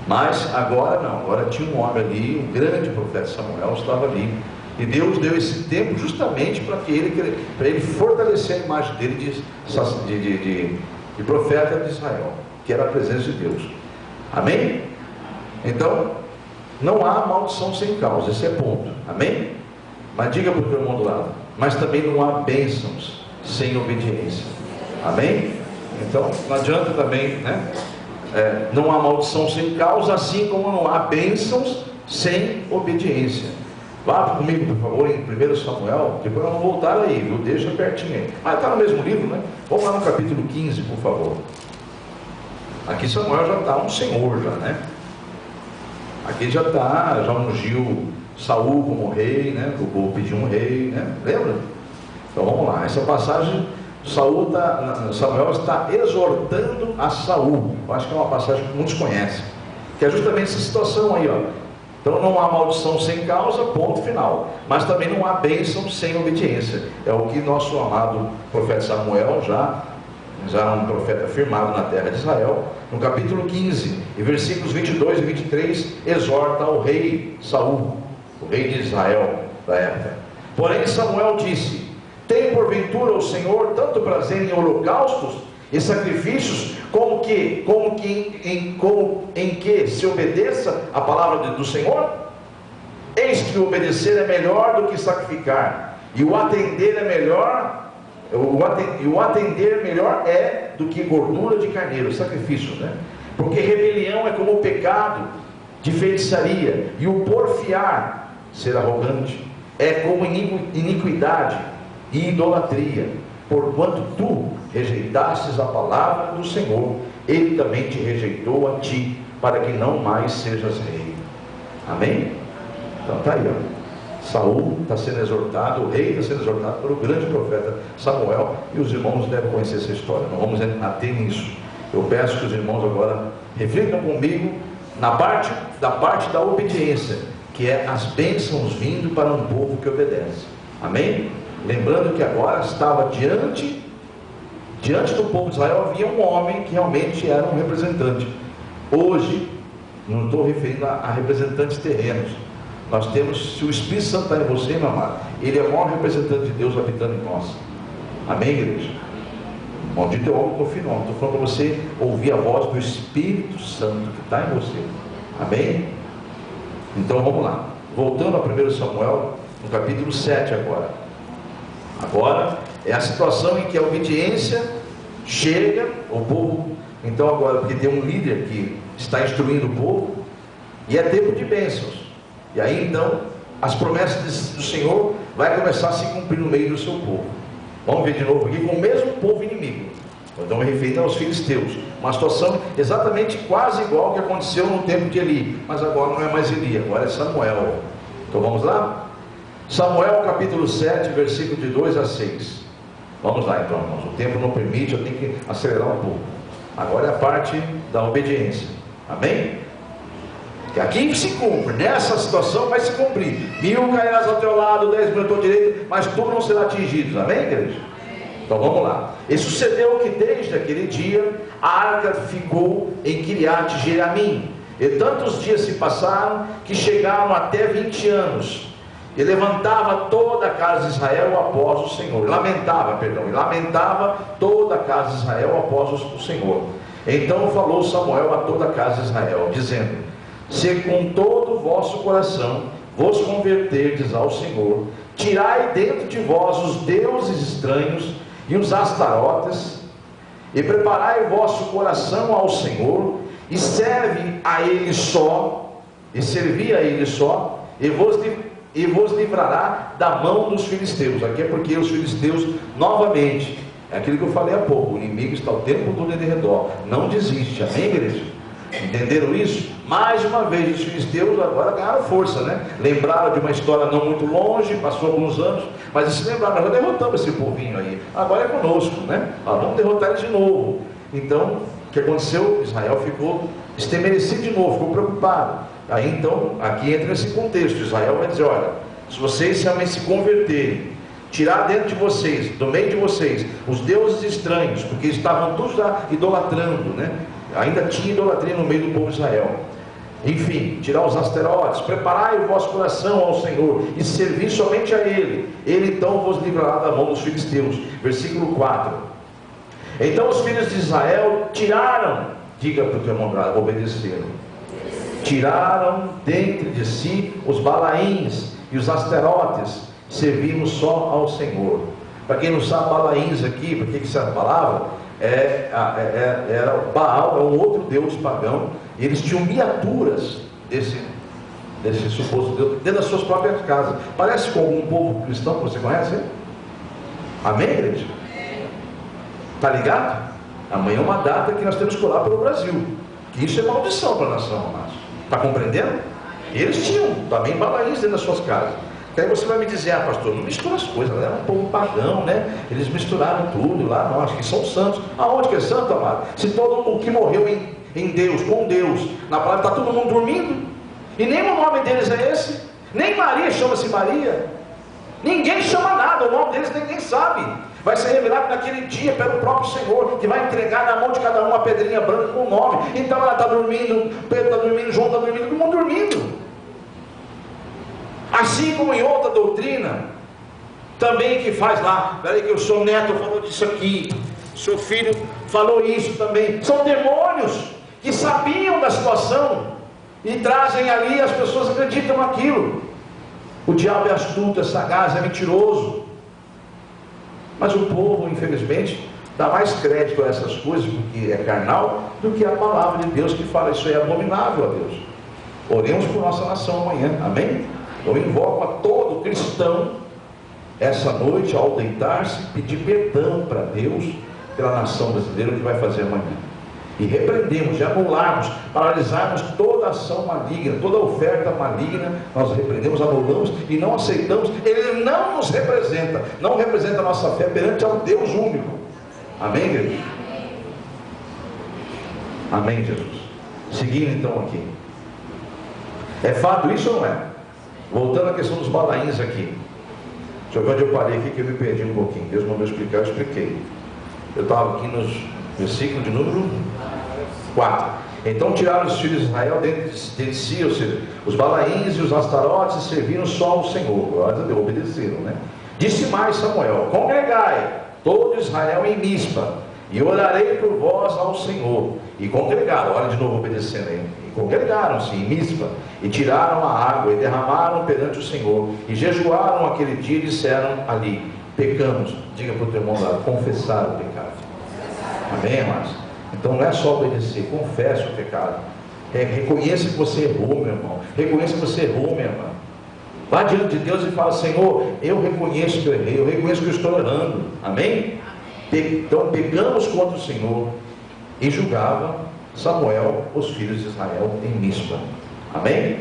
Mas agora não, agora tinha um homem ali, um grande profeta Samuel estava ali. E Deus deu esse tempo justamente para ele fortalecer a imagem dele e profeta de Israel, que era a presença de Deus. Amém? Então, não há maldição sem causa, esse é ponto. Amém? Mas diga para o teu irmão do lado, mas também não há bênçãos sem obediência. Amém? Então, não adianta também, né? Não há maldição sem causa, assim como não há bênçãos sem obediência. Vá comigo, por favor, em 1 Samuel, depois nós vamos voltar aí, viu? Deixa pertinho aí. Mas está no mesmo livro, né? Vamos lá no capítulo 15, por favor. Aqui Samuel já está um senhor, já, né? Aqui já ungiu Saul como rei, né? O povo pediu um rei, né? Lembra? Então vamos lá, essa passagem, Samuel está exortando a Saul. Eu acho que é uma passagem que muitos conhecem, que é justamente essa situação aí, ó. Então não há maldição sem causa, ponto final. Mas também não há bênção sem obediência. É o que nosso amado profeta Samuel, já um profeta firmado na terra de Israel, no capítulo 15, e versículos 22 e 23, exorta ao rei Saul, o rei de Israel da época. Porém Samuel disse: tem porventura o Senhor tanto prazer em holocaustos e sacrifícios, como em que se obedeça a palavra do Senhor? Eis que obedecer é melhor do que sacrificar, e o atender melhor é do que gordura de carneiro, sacrifício, né? Porque rebelião é como o pecado de feitiçaria, e o porfiar, ser arrogante, é como iniquidade e idolatria. Porquanto tu rejeitastes a palavra do Senhor, Ele também te rejeitou a ti, para que não mais sejas rei. Amém? Então está aí, ó. Saul está sendo exortado, o rei está sendo exortado pelo grande profeta Samuel, e os irmãos devem conhecer essa história. Não vamos ater nisso. Eu peço que os irmãos agora reflitam comigo da parte da obediência, que é as bênçãos vindo para um povo que obedece. Amém? Lembrando que agora estava diante do povo de Israel havia um homem que realmente era um representante. Hoje, não estou referindo a representantes terrenos. Nós temos, se o Espírito Santo está em você, meu amado, ele é o maior representante de Deus habitando em nós. Amém, igreja? Maldito é o homem que confia no homem. Estou falando para você ouvir a voz do Espírito Santo que está em você. Amém? Então vamos lá. Voltando a 1 Samuel, no capítulo 7 agora. Agora é a situação em que a obediência chega, o povo, então agora, porque tem um líder que está instruindo o povo, e é tempo de bênçãos. E aí então, as promessas do Senhor vai começar a se cumprir no meio do seu povo. Vamos ver de novo aqui, com o mesmo povo inimigo. Então me referindo aos filisteus. Uma situação exatamente quase igual ao que aconteceu no tempo de Eli. Mas agora não é mais Eli, agora é Samuel. Então vamos lá? Samuel capítulo 7, versículo de 2 a 6. Vamos lá então, irmãos. O tempo não permite, eu tenho que acelerar um pouco. Agora é a parte da obediência. Amém? Que aqui se cumpre, nessa situação vai se cumprir. 1000 cairás ao teu lado, 10.000 à tua direita, mas tu não serás atingido. Amém, igreja? Então vamos lá. E sucedeu que desde aquele dia a arca ficou em Kiriat Jearim, e tantos dias se passaram que chegaram até 20 anos. E levantava toda a casa de Israel após o Senhor. Lamentava toda a casa de Israel após o Senhor. Então falou Samuel a toda a casa de Israel, dizendo: se com todo o vosso coração vos converterdes ao Senhor, tirai dentro de vós os deuses estranhos e os astarotes, e preparai o vosso coração ao Senhor, e servi a Ele só, e vos livrará da mão dos filisteus. Aqui é porque os filisteus, novamente, é aquilo que eu falei há pouco, o inimigo está o tempo todo em redor, não desiste. Amém, igreja? Entenderam isso? Mais uma vez, os filisteus agora ganharam força, né? Lembraram de uma história não muito longe, passou alguns anos, mas se lembraram: nós já derrotamos esse povinho aí, agora é conosco, né? Vamos derrotar ele de novo. Então, o que aconteceu? Israel ficou estremecido de novo, ficou preocupado. Aí então, aqui entra esse contexto. Israel vai dizer: olha, se vocês realmente se converterem, tirar dentro de vocês, do meio de vocês, os deuses estranhos, porque estavam todos lá idolatrando, né? Ainda tinha idolatria no meio do povo de Israel. Enfim, tirar os asterotes, preparai o vosso coração ao Senhor e servir somente a Ele. Ele então vos livrará da mão dos filisteus. Versículo 4. Então os filhos de Israel tiraram, diga para o teu irmão, obedeceram. Tiraram dentre de si os Balaíns e os Asterotes, servimos só ao Senhor. Para quem não sabe, Balaíns aqui, por que essa palavra? Era Baal, é um outro deus pagão, e eles tinham miniaturas desse suposto Deus dentro das suas próprias casas. Parece com algum povo cristão que você conhece? Amém, igreja? Está ligado? Amanhã é uma data que nós temos que orar pelo Brasil, que isso é maldição para a nação, amados. Está compreendendo? Eles tinham também Balaíns dentro das suas casas. Aí você vai me dizer, pastor, não mistura as coisas, era um povo pagão, né? Eles misturaram tudo lá, não, acho que são santos. Aonde que é santo, amado? Se todo mundo que morreu em Deus, com Deus, na palavra, está todo mundo dormindo, e nem o nome deles é esse, nem Maria chama-se Maria, ninguém chama nada, o nome deles ninguém sabe. Vai ser revelado naquele dia pelo próprio Senhor, que vai entregar na mão de cada um uma pedrinha branca com o nome. Então ela está dormindo, Pedro está dormindo, João está dormindo, todo mundo dormindo. Assim como em outra doutrina, também que faz lá, peraí que o seu neto falou disso aqui, seu filho falou isso também, são demônios que sabiam da situação e trazem ali, as pessoas acreditam naquilo. O diabo é astuto, é sagaz, é mentiroso, mas o povo, infelizmente, dá mais crédito a essas coisas, porque é carnal, do que a palavra de Deus que fala, isso é abominável a Deus. Oremos por nossa nação amanhã, amém? Eu invoco a todo cristão, essa noite, ao deitar-se, pedir perdão para Deus, pela nação brasileira, o que vai fazer amanhã. E repreendemos, anularmos, paralisarmos toda ação maligna, toda oferta maligna, nós repreendemos, anulamos e não aceitamos. Ele não nos representa, não representa a nossa fé perante ao Deus único. Amém, igreja? Amém, Jesus. Seguindo então aqui. É fato isso ou não é? Voltando à questão dos Balaíns aqui. Deixa eu ver onde eu parei aqui, que eu me perdi um pouquinho. Deus mandou explicar, eu expliquei. Eu estava aqui nos versículo de número 4. Então tiraram os filhos de Israel de si, ou seja, os Balaíns e os Astarotes, serviram só ao Senhor. Glória a Deus, obedeceram, né? Disse mais Samuel: congregai todo Israel em Mispa, e orarei por vós ao Senhor. E congregaram, olha de novo obedecendo aí. E congregaram-se em Mispa, e tiraram a água, e derramaram perante o Senhor, e jejuaram aquele dia, e disseram ali: pecamos. Diga para o teu irmão lá, confessar o pecado. Amém, irmãos? Então não é só obedecer, confesse o pecado. Reconheça que você errou, meu irmão. Reconheça que você errou, minha irmã. Vá diante de Deus e fala: Senhor, eu reconheço que eu errei, eu reconheço que eu estou errando. Amém? Então pecamos contra o Senhor. E julgava Samuel os filhos de Israel em Mispa. Amém?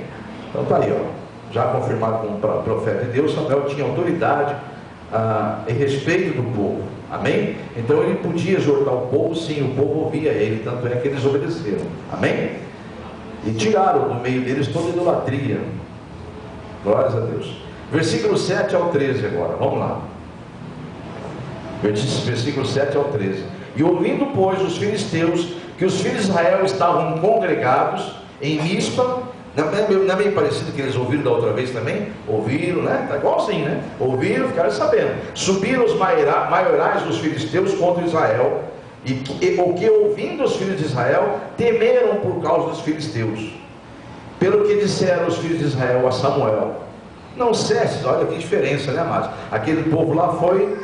Então está aí, ó. Já confirmado como profeta de Deus, Samuel tinha autoridade em respeito do povo. Amém? Então ele podia exortar o povo, sim, o povo ouvia ele, tanto é que eles obedeceram. Amém? E tiraram do meio deles toda idolatria. Glórias a Deus. Versículo 7 ao 13 agora, vamos lá. Versículo 7 ao 13. E ouvindo, pois, os filisteus que os filhos de Israel estavam congregados em Mispa, não é meio parecido que eles ouviram da outra vez também? Ouviram, né? Está igualzinho, né? Ouviram, ficaram sabendo. Subiram os maiorais dos filisteus contra Israel, e o que ouvindo os filhos de Israel, temeram por causa dos filisteus. Pelo que disseram os filhos de Israel a Samuel: não cesses. Olha que diferença, né, amados? Aquele povo lá foi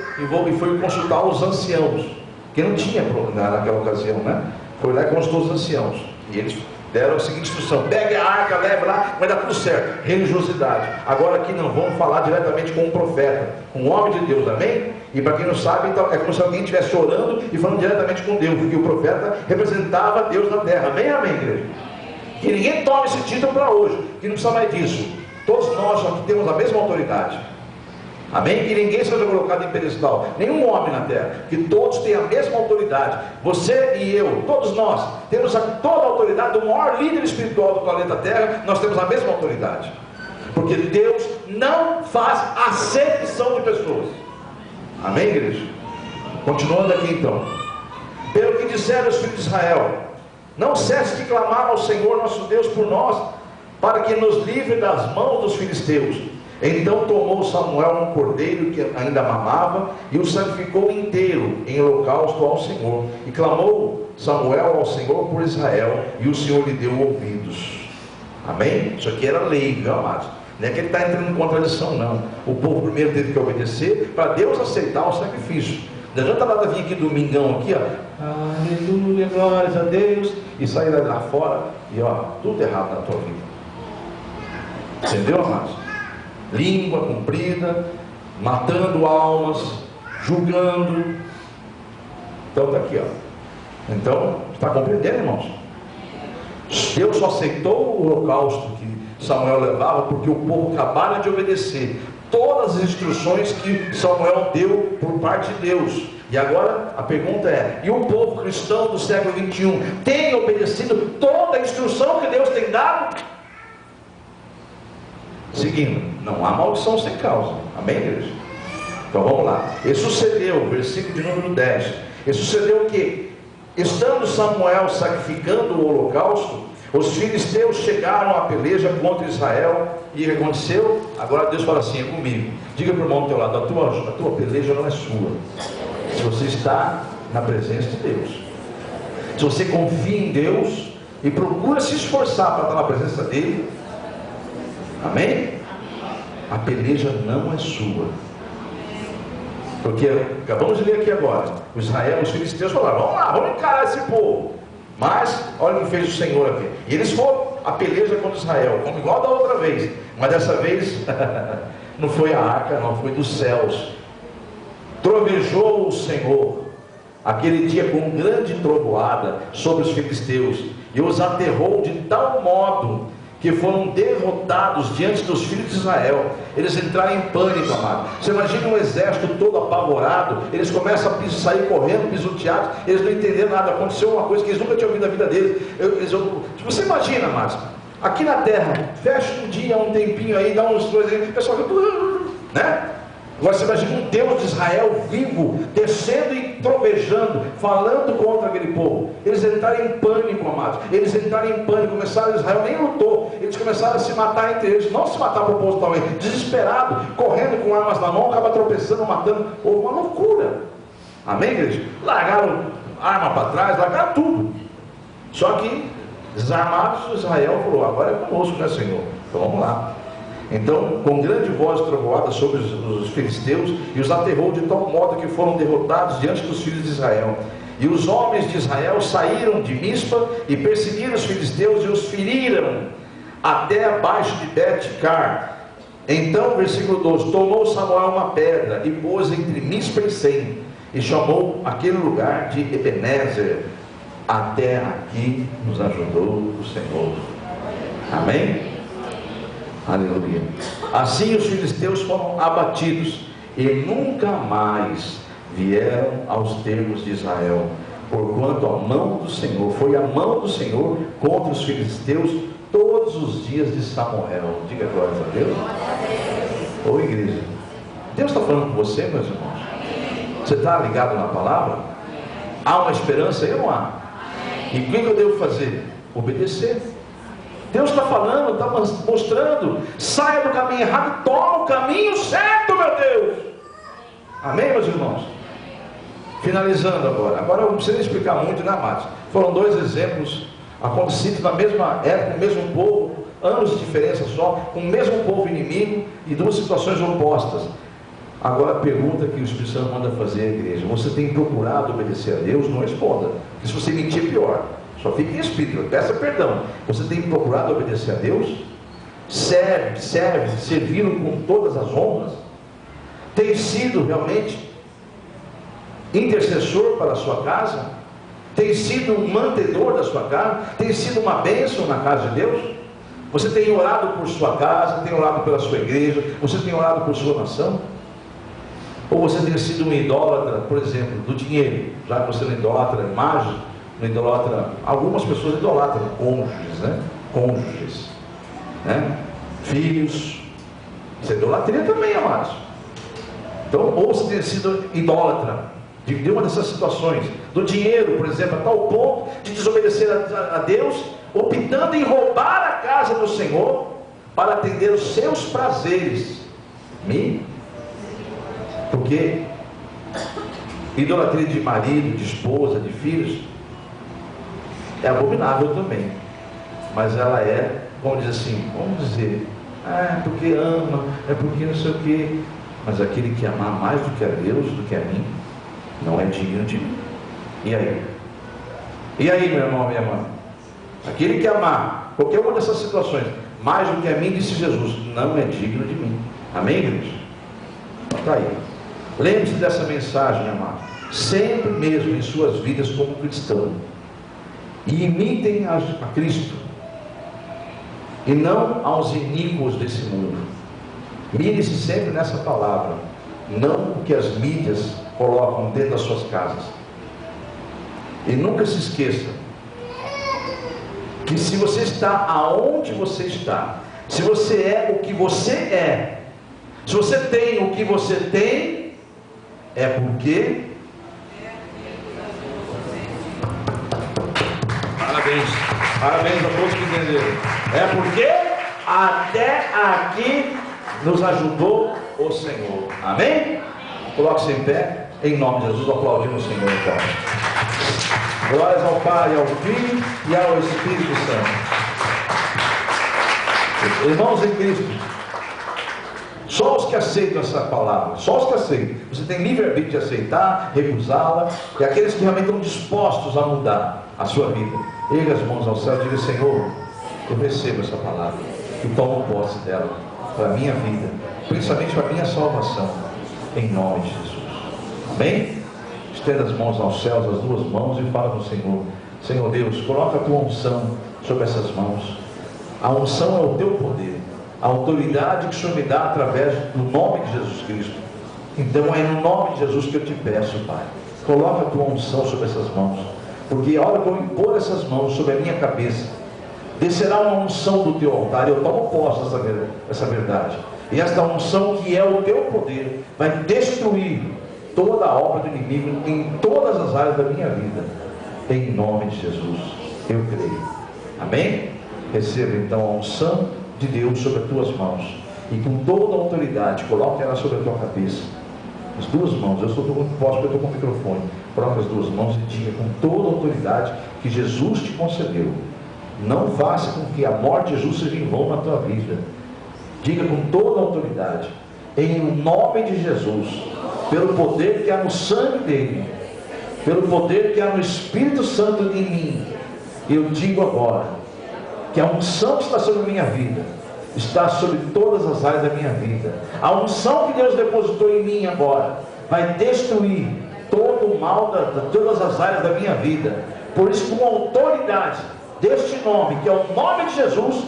consultar os anciãos, que não tinha naquela ocasião, né? Foi lá e consultou os anciãos, e eles deram a seguinte instrução: pegue a arca, leve lá, vai dar tudo certo. Religiosidade. Agora aqui não, vamos falar diretamente com um profeta, com um homem de Deus, amém? E para quem não sabe, então, é como se alguém estivesse orando e falando diretamente com Deus, porque o profeta representava Deus na terra. Amém, amém, igreja? Que ninguém tome esse título para hoje, que não precisa mais disso. Todos nós aqui temos a mesma autoridade. Amém? Que ninguém seja colocado em pedestal, nenhum homem na terra, que todos têm a mesma autoridade. Você e eu, todos nós, temos toda a autoridade do maior líder espiritual do planeta Terra. Nós temos a mesma autoridade, porque Deus não faz acepção de pessoas. Amém, igreja? Continuando aqui então. Pelo que disseram os filhos de Israel: não cesse de clamar ao Senhor nosso Deus por nós, para que nos livre das mãos dos filisteus. Então tomou Samuel um cordeiro que ainda mamava e o sacrificou inteiro em holocausto ao Senhor. E clamou Samuel ao Senhor por Israel, e o Senhor lhe deu ouvidos. Amém? Isso aqui era lei, viu, amados? Não é que ele está entrando em contradição, não. O povo primeiro teve que obedecer para Deus aceitar o sacrifício. Não adianta nada vir aqui domingão aqui, ó, aleluia, glórias a Deus, e sair lá fora e ó, tudo errado na tua vida. Entendeu, amados? Língua comprida, matando almas, julgando. Então está aqui, ó. Então, está compreendendo, irmãos? Deus só aceitou o holocausto que Samuel levava porque o povo acabara de obedecer todas as instruções que Samuel deu por parte de Deus. E agora a pergunta é: e o povo cristão do século 21 tem obedecido toda a instrução que Deus tem dado? Seguindo, não há maldição sem causa. Amém, igreja? Então vamos lá. E sucedeu, versículo de número 10. E sucedeu que, estando Samuel sacrificando o holocausto, os filisteus chegaram à peleja contra Israel. E o que aconteceu? Agora Deus fala assim: é comigo. Diga para o irmão do teu lado: a tua peleja não é sua. Se você está na presença de Deus, se você confia em Deus e procura se esforçar para estar na presença dele, amém? A peleja não é sua. Porque acabamos de ler aqui agora, os filisteus falaram: vamos lá, vamos encarar esse povo. Mas olha o que fez o Senhor aqui. E eles foram a peleja contra Israel, como igual da outra vez. Mas dessa vez não foi a arca, não, foi dos céus. Trovejou o Senhor aquele dia com grande trovoada sobre os filisteus, e os aterrou de tal modo que foram derrotados diante dos filhos de Israel. Eles entraram em pânico, amado. Você imagina um exército todo apavorado. Eles começam a sair correndo, pisoteados. Eles não entenderam nada. Aconteceu uma coisa que eles nunca tinham ouvido na vida deles. Você imagina, amados, aqui na terra, fecha um dia, um tempinho aí, dá uns dois aí, o pessoal fica, né? Agora você imagina um Deus de Israel vivo, descendo e trovejando, falando contra aquele povo. Eles entraram em pânico, amados. Eles entraram em pânico, começaram, Israel nem lutou. Eles começaram a se matar entre eles, não se matar propositalmente, desesperado, correndo com armas na mão, acaba tropeçando, matando. Houve uma loucura. Amém, igreja? Largaram arma para trás, largaram tudo. Só que, desarmados, Israel falou: agora é conosco, né, Senhor? Então vamos lá. Então, com grande voz trovoada sobre os filisteus, e os aterrou de tal modo que foram derrotados diante dos filhos de Israel. E os homens de Israel saíram de Mispa e perseguiram os filisteus e os feriram até abaixo de Bet-car. Então, versículo 12: tomou Samuel uma pedra e pôs entre Mispa e Sem, e chamou aquele lugar de Ebenezer. Até aqui nos ajudou o Senhor. Amém? Aleluia. Assim os filisteus foram abatidos e nunca mais vieram aos termos de Israel, porquanto a mão do Senhor, foi a mão do Senhor contra os filisteus todos os dias de Samuel. Diga glória a Deus. Ô igreja, Deus está falando com você, meus irmãos? Você está ligado na palavra? Há uma esperança aí ou não há? E o que eu devo fazer? Obedecer. Deus está falando, está mostrando: saia do caminho errado, toma o caminho certo, meu Deus. Amém, meus irmãos? Finalizando agora eu não preciso explicar muito, né, amados? Foram dois exemplos acontecidos na mesma época, no mesmo povo, anos de diferença só, com o mesmo povo inimigo e duas situações opostas. Agora a pergunta que o Espírito Santo manda fazer à igreja: você tem procurado obedecer a Deus? Não responda, porque se você mentir é pior. Só fique em espírito, peça perdão. Você tem procurado obedecer a Deus? Servi-lo com todas as honras? Tem sido realmente intercessor para a sua casa? Tem sido um mantedor da sua casa? Tem sido uma bênção na casa de Deus? Você tem orado por sua casa? Tem orado pela sua igreja? Você tem orado por sua nação? Ou você tem sido um idólatra, por exemplo, do dinheiro? Já que você não idolatra a imagem, não idolatra, algumas pessoas idolatram cônjuges, né? Cônjuges, né? Filhos. Isso é idolatria também, amados. Então, ou você tem sido idólatra de uma dessas situações, do dinheiro, por exemplo, a tal ponto de desobedecer a Deus, optando em roubar a casa do Senhor para atender os seus prazeres. Porque idolatria de marido, de esposa, de filhos é abominável também, mas ela é, vamos dizer assim, é porque ama, é porque não sei o que, mas aquele que amar mais do que a Deus, do que a mim, não é digno de mim. E aí? E aí, meu irmão, minha irmã? Aquele que amar qualquer uma dessas situações mais do que a mim, disse Jesus, não é digno de mim. Amém, igreja? Está aí. Lembre-se dessa mensagem, amado, sempre mesmo em suas vidas como cristão, e imitem a Cristo e não aos iníquos desse mundo. Mire-se sempre nessa palavra, não o que as mídias colocam dentro das suas casas. E nunca se esqueça que se você está aonde você está, se você é o que você é, se você tem o que você tem, é porque parabéns a todos que entenderam. É porque até aqui nos ajudou o Senhor. Amém? Coloque-se em pé, em nome de Jesus, aplaudimos o Senhor então. Glórias ao Pai, ao Filho e ao Espírito Santo. Irmãos em Cristo, só os que aceitam essa palavra, só os que aceitam, você tem livre-arbítrio de aceitar, recusá-la, e aqueles que realmente estão dispostos a mudar a sua vida, erga as mãos ao céu e diga: Senhor, eu recebo essa palavra e tomo posse dela para a minha vida, principalmente para a minha salvação, em nome de Jesus. Amém? Estenda as mãos aos céus, as duas mãos, e fala com o Senhor: Senhor Deus, coloca a tua unção sobre essas mãos. A unção é o teu poder, a autoridade que o Senhor me dá através do nome de Jesus Cristo. Então é no nome de Jesus que eu te peço, Pai, coloca a tua unção sobre essas mãos, porque a hora que eu impor essas mãos sobre a minha cabeça, descerá uma unção do teu altar. Eu tomo posse dessa verdade, e esta unção, que é o teu poder, vai destruir toda a obra do inimigo em todas as áreas da minha vida, em nome de Jesus eu creio. Amém? Receba então a unção de Deus sobre as tuas mãos, e com toda a autoridade coloque ela sobre a tua cabeça, as duas mãos. Eu estou com posse, porque eu estou com o microfone. Coloque as duas mãos e diga com toda a autoridade que Jesus te concedeu: não faça com que a morte de Jesus seja em vão na tua vida. Diga com toda a autoridade: em nome de Jesus, pelo poder que há no sangue dele, pelo poder que há no Espírito Santo em mim, eu digo agora que a unção que está sobre a minha vida está sobre todas as áreas da minha vida. A unção que Deus depositou em mim agora vai destruir todo o mal de todas as áreas da minha vida. Por isso, com a autoridade deste nome, que é o nome de Jesus,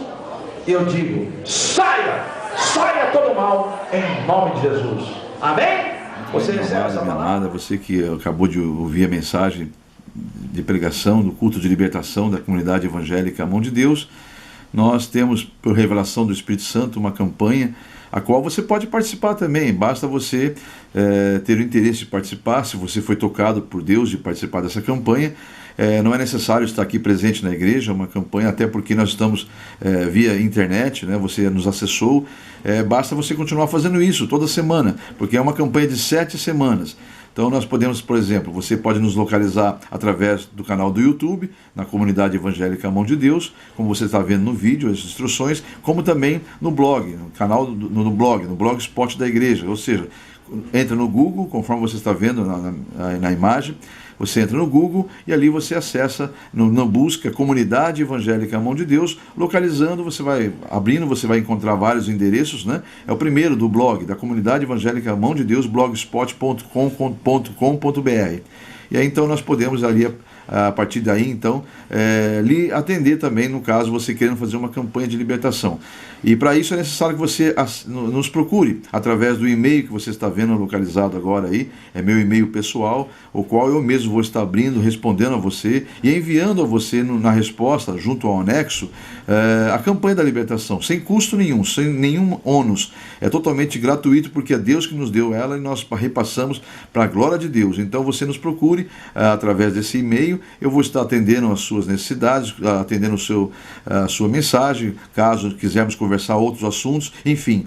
eu digo: saia todo mal, em nome de Jesus. Amém? Você recebe essa palavra? Você que acabou de ouvir a mensagem de pregação do culto de libertação da comunidade evangélica Mão de Deus, nós temos, por revelação do Espírito Santo, uma campanha a qual você pode participar também. Basta você ter o interesse de participar. Se você foi tocado por Deus de participar dessa campanha, não é necessário estar aqui presente na igreja. É uma campanha, até porque nós estamos via internet, né? Você nos acessou, basta você continuar fazendo isso toda semana, porque é uma campanha de 7 semanas. Então nós podemos, por exemplo, você pode nos localizar através do canal do YouTube, na comunidade evangélica Mão de Deus, como você está vendo no vídeo, as instruções, como também no blog, no canal no blogspot da igreja. Ou seja, entra no Google, conforme você está vendo na imagem, você entra no Google e ali você acessa, no busca Comunidade Evangélica Mão de Deus, localizando, você vai abrindo, você vai encontrar vários endereços, né? É o primeiro do blog, da Comunidade Evangélica Mão de Deus, blogspot.com.br. E aí então nós podemos ali, a partir daí então, lhe atender também, no caso você querendo fazer uma campanha de libertação. E para isso é necessário que você nos procure através do e-mail que você está vendo localizado agora aí. É meu e-mail pessoal, o qual eu mesmo vou estar abrindo, respondendo a você e enviando a você na resposta, junto ao anexo, a campanha da libertação, sem custo nenhum, sem nenhum ônus. É totalmente gratuito, porque é Deus que nos deu ela e nós repassamos para a glória de Deus. Então você nos procure através desse e-mail. Eu vou estar atendendo às suas necessidades, atendendo a sua mensagem, caso quisermos conversar outros assuntos, enfim.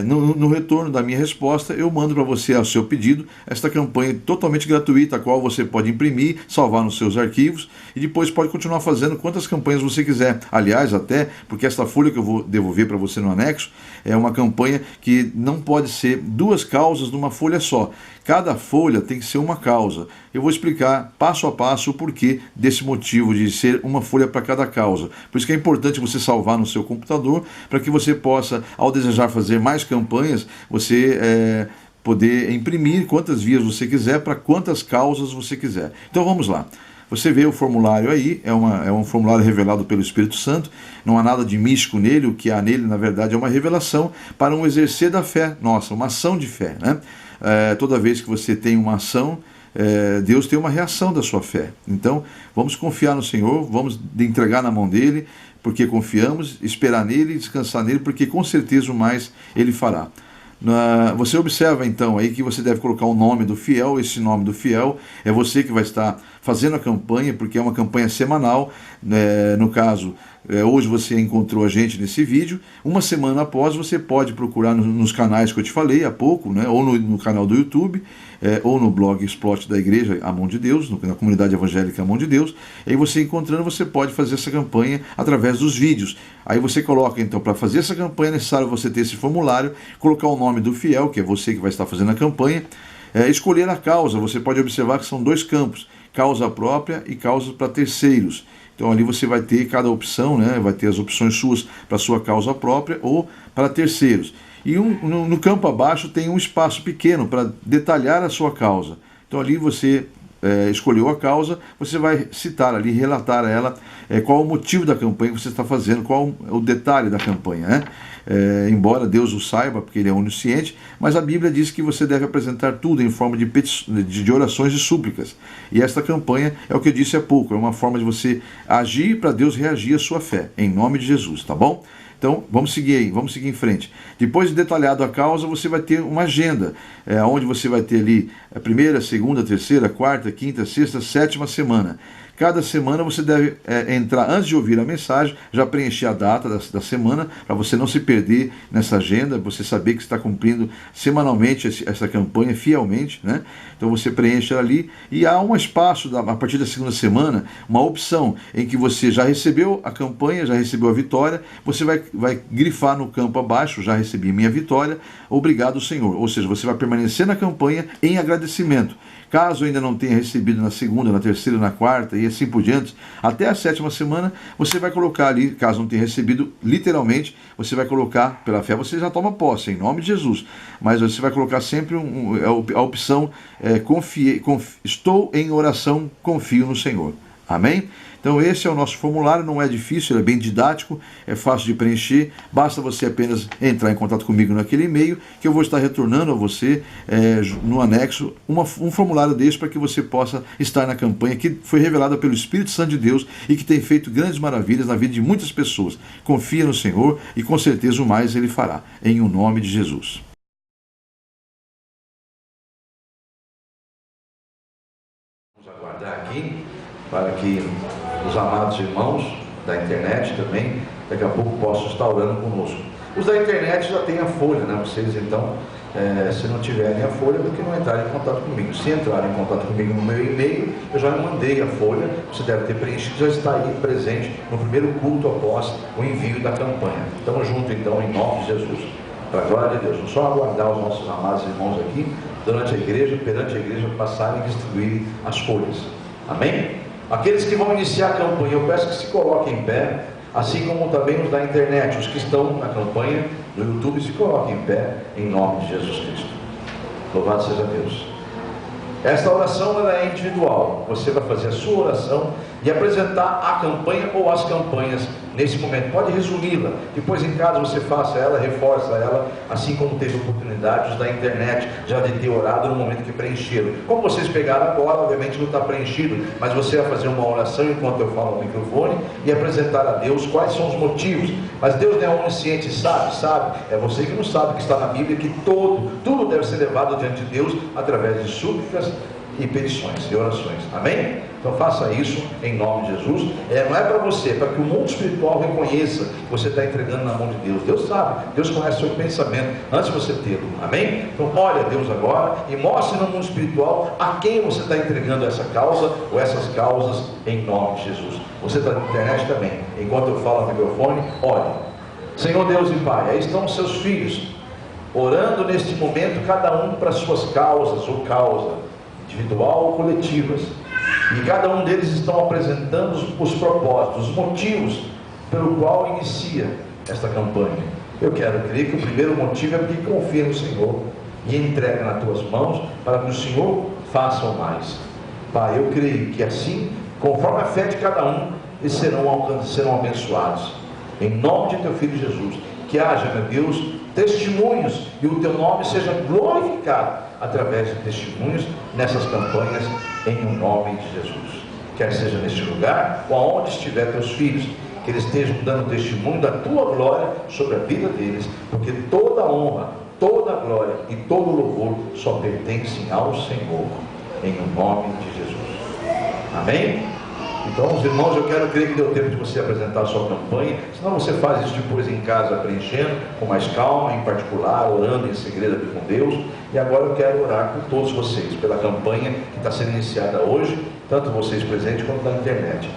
No retorno da minha resposta, eu mando para você, ao seu pedido, esta campanha totalmente gratuita, a qual você pode imprimir, salvar nos seus arquivos e depois pode continuar fazendo quantas campanhas você quiser. Aliás, até porque esta folha que eu vou devolver para você no anexo é uma campanha que não pode ser 2 causas numa folha só. Cada folha tem que ser uma causa. Eu vou explicar passo a passo o porquê desse motivo de ser uma folha para cada causa. Por isso que é importante você salvar no seu computador, para que você possa, ao desejar fazer mais campanhas, você poder imprimir quantas vias você quiser, para quantas causas você quiser. Então vamos lá. Você vê o formulário aí, é um formulário revelado pelo Espírito Santo, não há nada de místico nele, o que há nele, na verdade, é uma revelação para um exercer da fé nossa, uma ação de fé, né? Toda vez que você tem uma ação, Deus tem uma reação da sua fé. Então, vamos confiar no Senhor, vamos entregar na mão dele, porque confiamos, esperar nele, descansar nele, porque com certeza o mais ele fará. Você observa então aí que você deve colocar o nome do fiel. Esse nome do fiel é você que vai estar fazendo a campanha, porque é uma campanha semanal. No caso, hoje você encontrou a gente nesse vídeo. Uma semana após, você pode procurar nos canais que eu te falei há pouco, né? Ou no canal do YouTube, ou no blog Explode da Igreja A Mão de Deus, na comunidade evangélica A Mão de Deus. E aí você encontrando, você pode fazer essa campanha através dos vídeos. Aí você coloca, então, para fazer essa campanha é necessário você ter esse formulário, colocar o nome do fiel, que é você que vai estar fazendo a campanha, escolher a causa. Você pode observar que são 2 campos, causa própria e causa para terceiros. Então ali você vai ter cada opção, né? Vai ter as opções suas para sua causa própria ou para terceiros. E no campo abaixo tem um espaço pequeno para detalhar a sua causa. Então ali você escolheu a causa, você vai citar ali, relatar a ela qual o motivo da campanha que você está fazendo, qual o detalhe da campanha, né? Embora Deus o saiba, porque ele é onisciente, mas a Bíblia diz que você deve apresentar tudo em forma de orações e súplicas. E esta campanha é o que eu disse há pouco, é uma forma de você agir para Deus reagir à sua fé, em nome de Jesus, tá bom? Então, vamos seguir aí, vamos seguir em frente. Depois de detalhado a causa, você vai ter uma agenda, onde você vai ter ali a primeira, segunda, terceira, quarta, quinta, sexta, 7ª semana. Cada semana você deve entrar, antes de ouvir a mensagem, já preencher a data da semana, para você não se perder nessa agenda, você saber que está cumprindo semanalmente essa campanha fielmente, né? Então você preenche ali e há um espaço, a partir da 2ª semana, uma opção em que você já recebeu a campanha, já recebeu a vitória, você vai grifar no campo abaixo, já recebi minha vitória, obrigado Senhor. Ou seja, você vai permanecer na campanha em agradecimento. Caso ainda não tenha recebido na 2ª, na 3ª, na 4ª e assim por diante, até a 7ª semana, você vai colocar ali, caso não tenha recebido, literalmente, você vai colocar, pela fé você já toma posse, em nome de Jesus, mas você vai colocar sempre a opção, estou em oração, confio no Senhor. Amém? Então esse é o nosso formulário, não é difícil, ele é bem didático, é fácil de preencher, basta você apenas entrar em contato comigo naquele e-mail, que eu vou estar retornando a você no anexo um formulário desse para que você possa estar na campanha que foi revelada pelo Espírito Santo de Deus e que tem feito grandes maravilhas na vida de muitas pessoas. Confia no Senhor e com certeza o mais ele fará, em o nome de Jesus. Vamos aguardar aqui para que os amados irmãos da internet também, daqui a pouco possam estar orando conosco. Os da internet já têm a folha, né? Vocês então, se não tiverem a folha, porque não entrarem em contato comigo. Se entrarem em contato comigo no meu e-mail, eu já mandei a folha, você deve ter preenchido, já está aí presente no primeiro culto após o envio da campanha. Estamos juntos então, em nome de Jesus. Para a glória de Deus. Vamos só aguardar os nossos amados irmãos aqui, durante a igreja, perante a igreja, passarem e distribuírem as folhas. Amém? Aqueles que vão iniciar a campanha, eu peço que se coloquem em pé, assim como também os da internet, os que estão na campanha do YouTube, se coloquem em pé, em nome de Jesus Cristo. Louvado seja Deus. Esta oração ela é individual, você vai fazer a sua oração e apresentar a campanha ou as campanhas nesse momento. Pode resumi-la, depois em casa você faça ela, reforça ela, assim como teve oportunidades da internet já de ter orado no momento que preencheram. Como vocês pegaram agora, obviamente não está preenchido, mas você vai fazer uma oração enquanto eu falo no microfone e apresentar a Deus quais são os motivos. Mas Deus não é onisciente, sabe, é você que não sabe, que está na Bíblia, que tudo deve ser levado diante de Deus através de súplicas e petições e orações. Amém? Então faça isso em nome de Jesus. Não é para você, é para que o mundo espiritual reconheça que você está entregando na mão de Deus. Deus sabe, Deus conhece o seu pensamento antes de você tê-lo, amém? Então olha a Deus agora e mostre no mundo espiritual a quem você está entregando essa causa ou essas causas em nome de Jesus. Você está na internet também, enquanto eu falo no microfone, olhe. Senhor Deus e Pai, aí estão os seus filhos, orando neste momento, cada um para suas causas ou causa, individual ou coletivas. E cada um deles estão apresentando os propósitos, os motivos pelo qual inicia esta campanha. Eu quero crer que o primeiro motivo é porque confia no Senhor e entrega nas tuas mãos para que o Senhor faça o mais. Pai, eu creio que assim, conforme a fé de cada um, eles serão abençoados. Em nome de teu Filho Jesus, que haja, meu Deus, testemunhos e o teu nome seja glorificado através de testemunhos nessas campanhas, em o nome de Jesus. Quer seja neste lugar ou aonde estiver teus filhos, que eles estejam dando testemunho da tua glória sobre a vida deles, porque toda honra, toda glória e todo louvor só pertencem ao Senhor, em o nome de Jesus. Amém? Então, os irmãos, eu quero crer que deu tempo de você apresentar a sua campanha, senão você faz isso depois em casa, preenchendo com mais calma, em particular, orando em segredo aqui com Deus. E agora eu quero orar com todos vocês, pela campanha que está sendo iniciada hoje, tanto vocês presentes quanto na internet.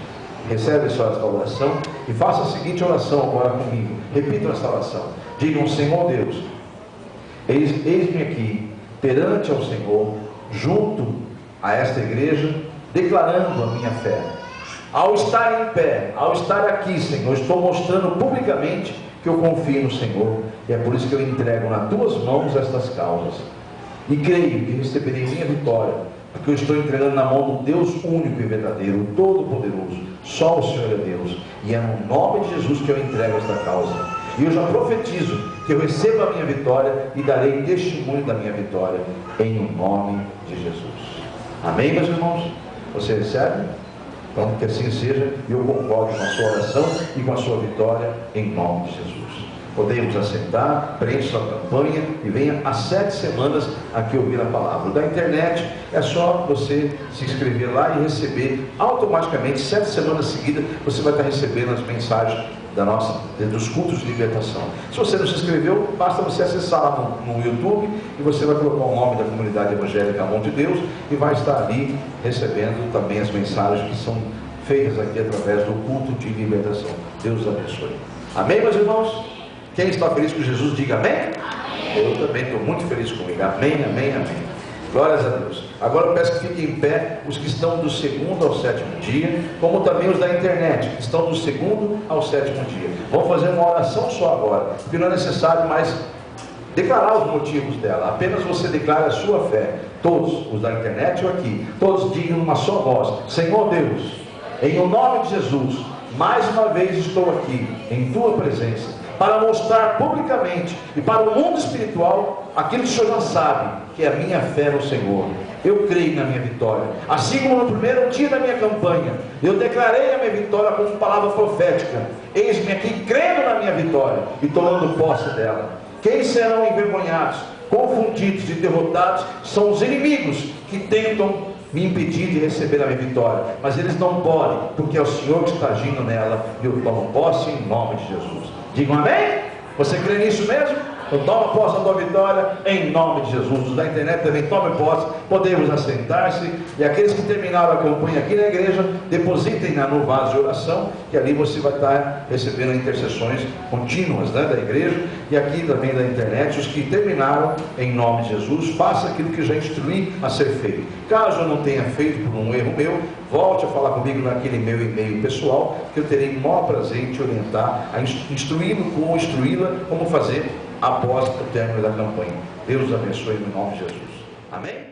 Recebe essa oração e faça a seguinte oração agora comigo. Repitam essa oração. Digam: Senhor Deus, eis-me aqui, perante ao Senhor, junto a esta igreja, declarando a minha fé. Ao estar em pé, ao estar aqui, Senhor, estou mostrando publicamente que eu confio no Senhor, e é por isso que eu entrego nas tuas mãos estas causas, e creio que receberei minha vitória, porque eu estou entregando na mão do Deus único e verdadeiro, o Todo-Poderoso. Só o Senhor é Deus, e é no nome de Jesus que eu entrego esta causa, e eu já profetizo que eu recebo a minha vitória e darei testemunho da minha vitória, em o nome de Jesus. Amém, meus irmãos? Você recebe? Então que assim seja, e eu concordo com a sua oração e com a sua vitória, em nome de Jesus. Podemos assentar, preencha sua campanha e venha às 7 semanas aqui ouvir a palavra. Da internet é só você se inscrever lá e receber automaticamente, 7 semanas seguidas, você vai estar recebendo as mensagens dos cultos de libertação. Se você não se inscreveu, basta você acessar lá no YouTube e você vai colocar o nome da comunidade evangélica Mão de Deus e vai estar ali recebendo também as mensagens que são feitas aqui através do culto de libertação. Deus abençoe. Amém, meus irmãos? Quem está feliz com Jesus, diga amém. Eu também estou muito feliz comigo. Amém, amém, amém. Glórias a Deus. Agora eu peço que fiquem em pé os que estão do 2º ao 7º dia, como também os da internet, que estão do 2º ao 7º dia. Vamos fazer uma oração só agora, porque não é necessário mais declarar os motivos dela, apenas você declara a sua fé. Todos, os da internet ou aqui, todos digam uma só voz: Senhor Deus, em o nome de Jesus, mais uma vez estou aqui, em tua presença, para mostrar publicamente e para o mundo espiritual aquilo que o Senhor já sabe, que é a minha fé no Senhor. Eu creio na minha vitória, assim como no primeiro dia da minha campanha, eu declarei a minha vitória como palavra profética. Eis-me aqui crendo na minha vitória e tomando posse dela. Quem serão envergonhados, confundidos e derrotados são os inimigos que tentam me impedir de receber a minha vitória, mas eles não podem, porque é o Senhor que está agindo nela, e eu tomo posse em nome de Jesus. Digam amém? Você crê nisso mesmo? Então toma posse da tua vitória em nome de Jesus. Os da internet também tomem posse. Podemos assentar-se, e aqueles que terminaram a campanha aqui na igreja, depositem no vaso de oração, que ali você vai estar recebendo intercessões contínuas, né, da igreja, e aqui também da internet. Os que terminaram, em nome de Jesus, faça aquilo que já instruí a ser feito. Caso eu não tenha feito por um erro meu, volte a falar comigo naquele meu e-mail pessoal, que eu terei o maior prazer em te orientar, a instruí-la como fazer após o término da campanha. Deus abençoe no nome de Jesus. Amém?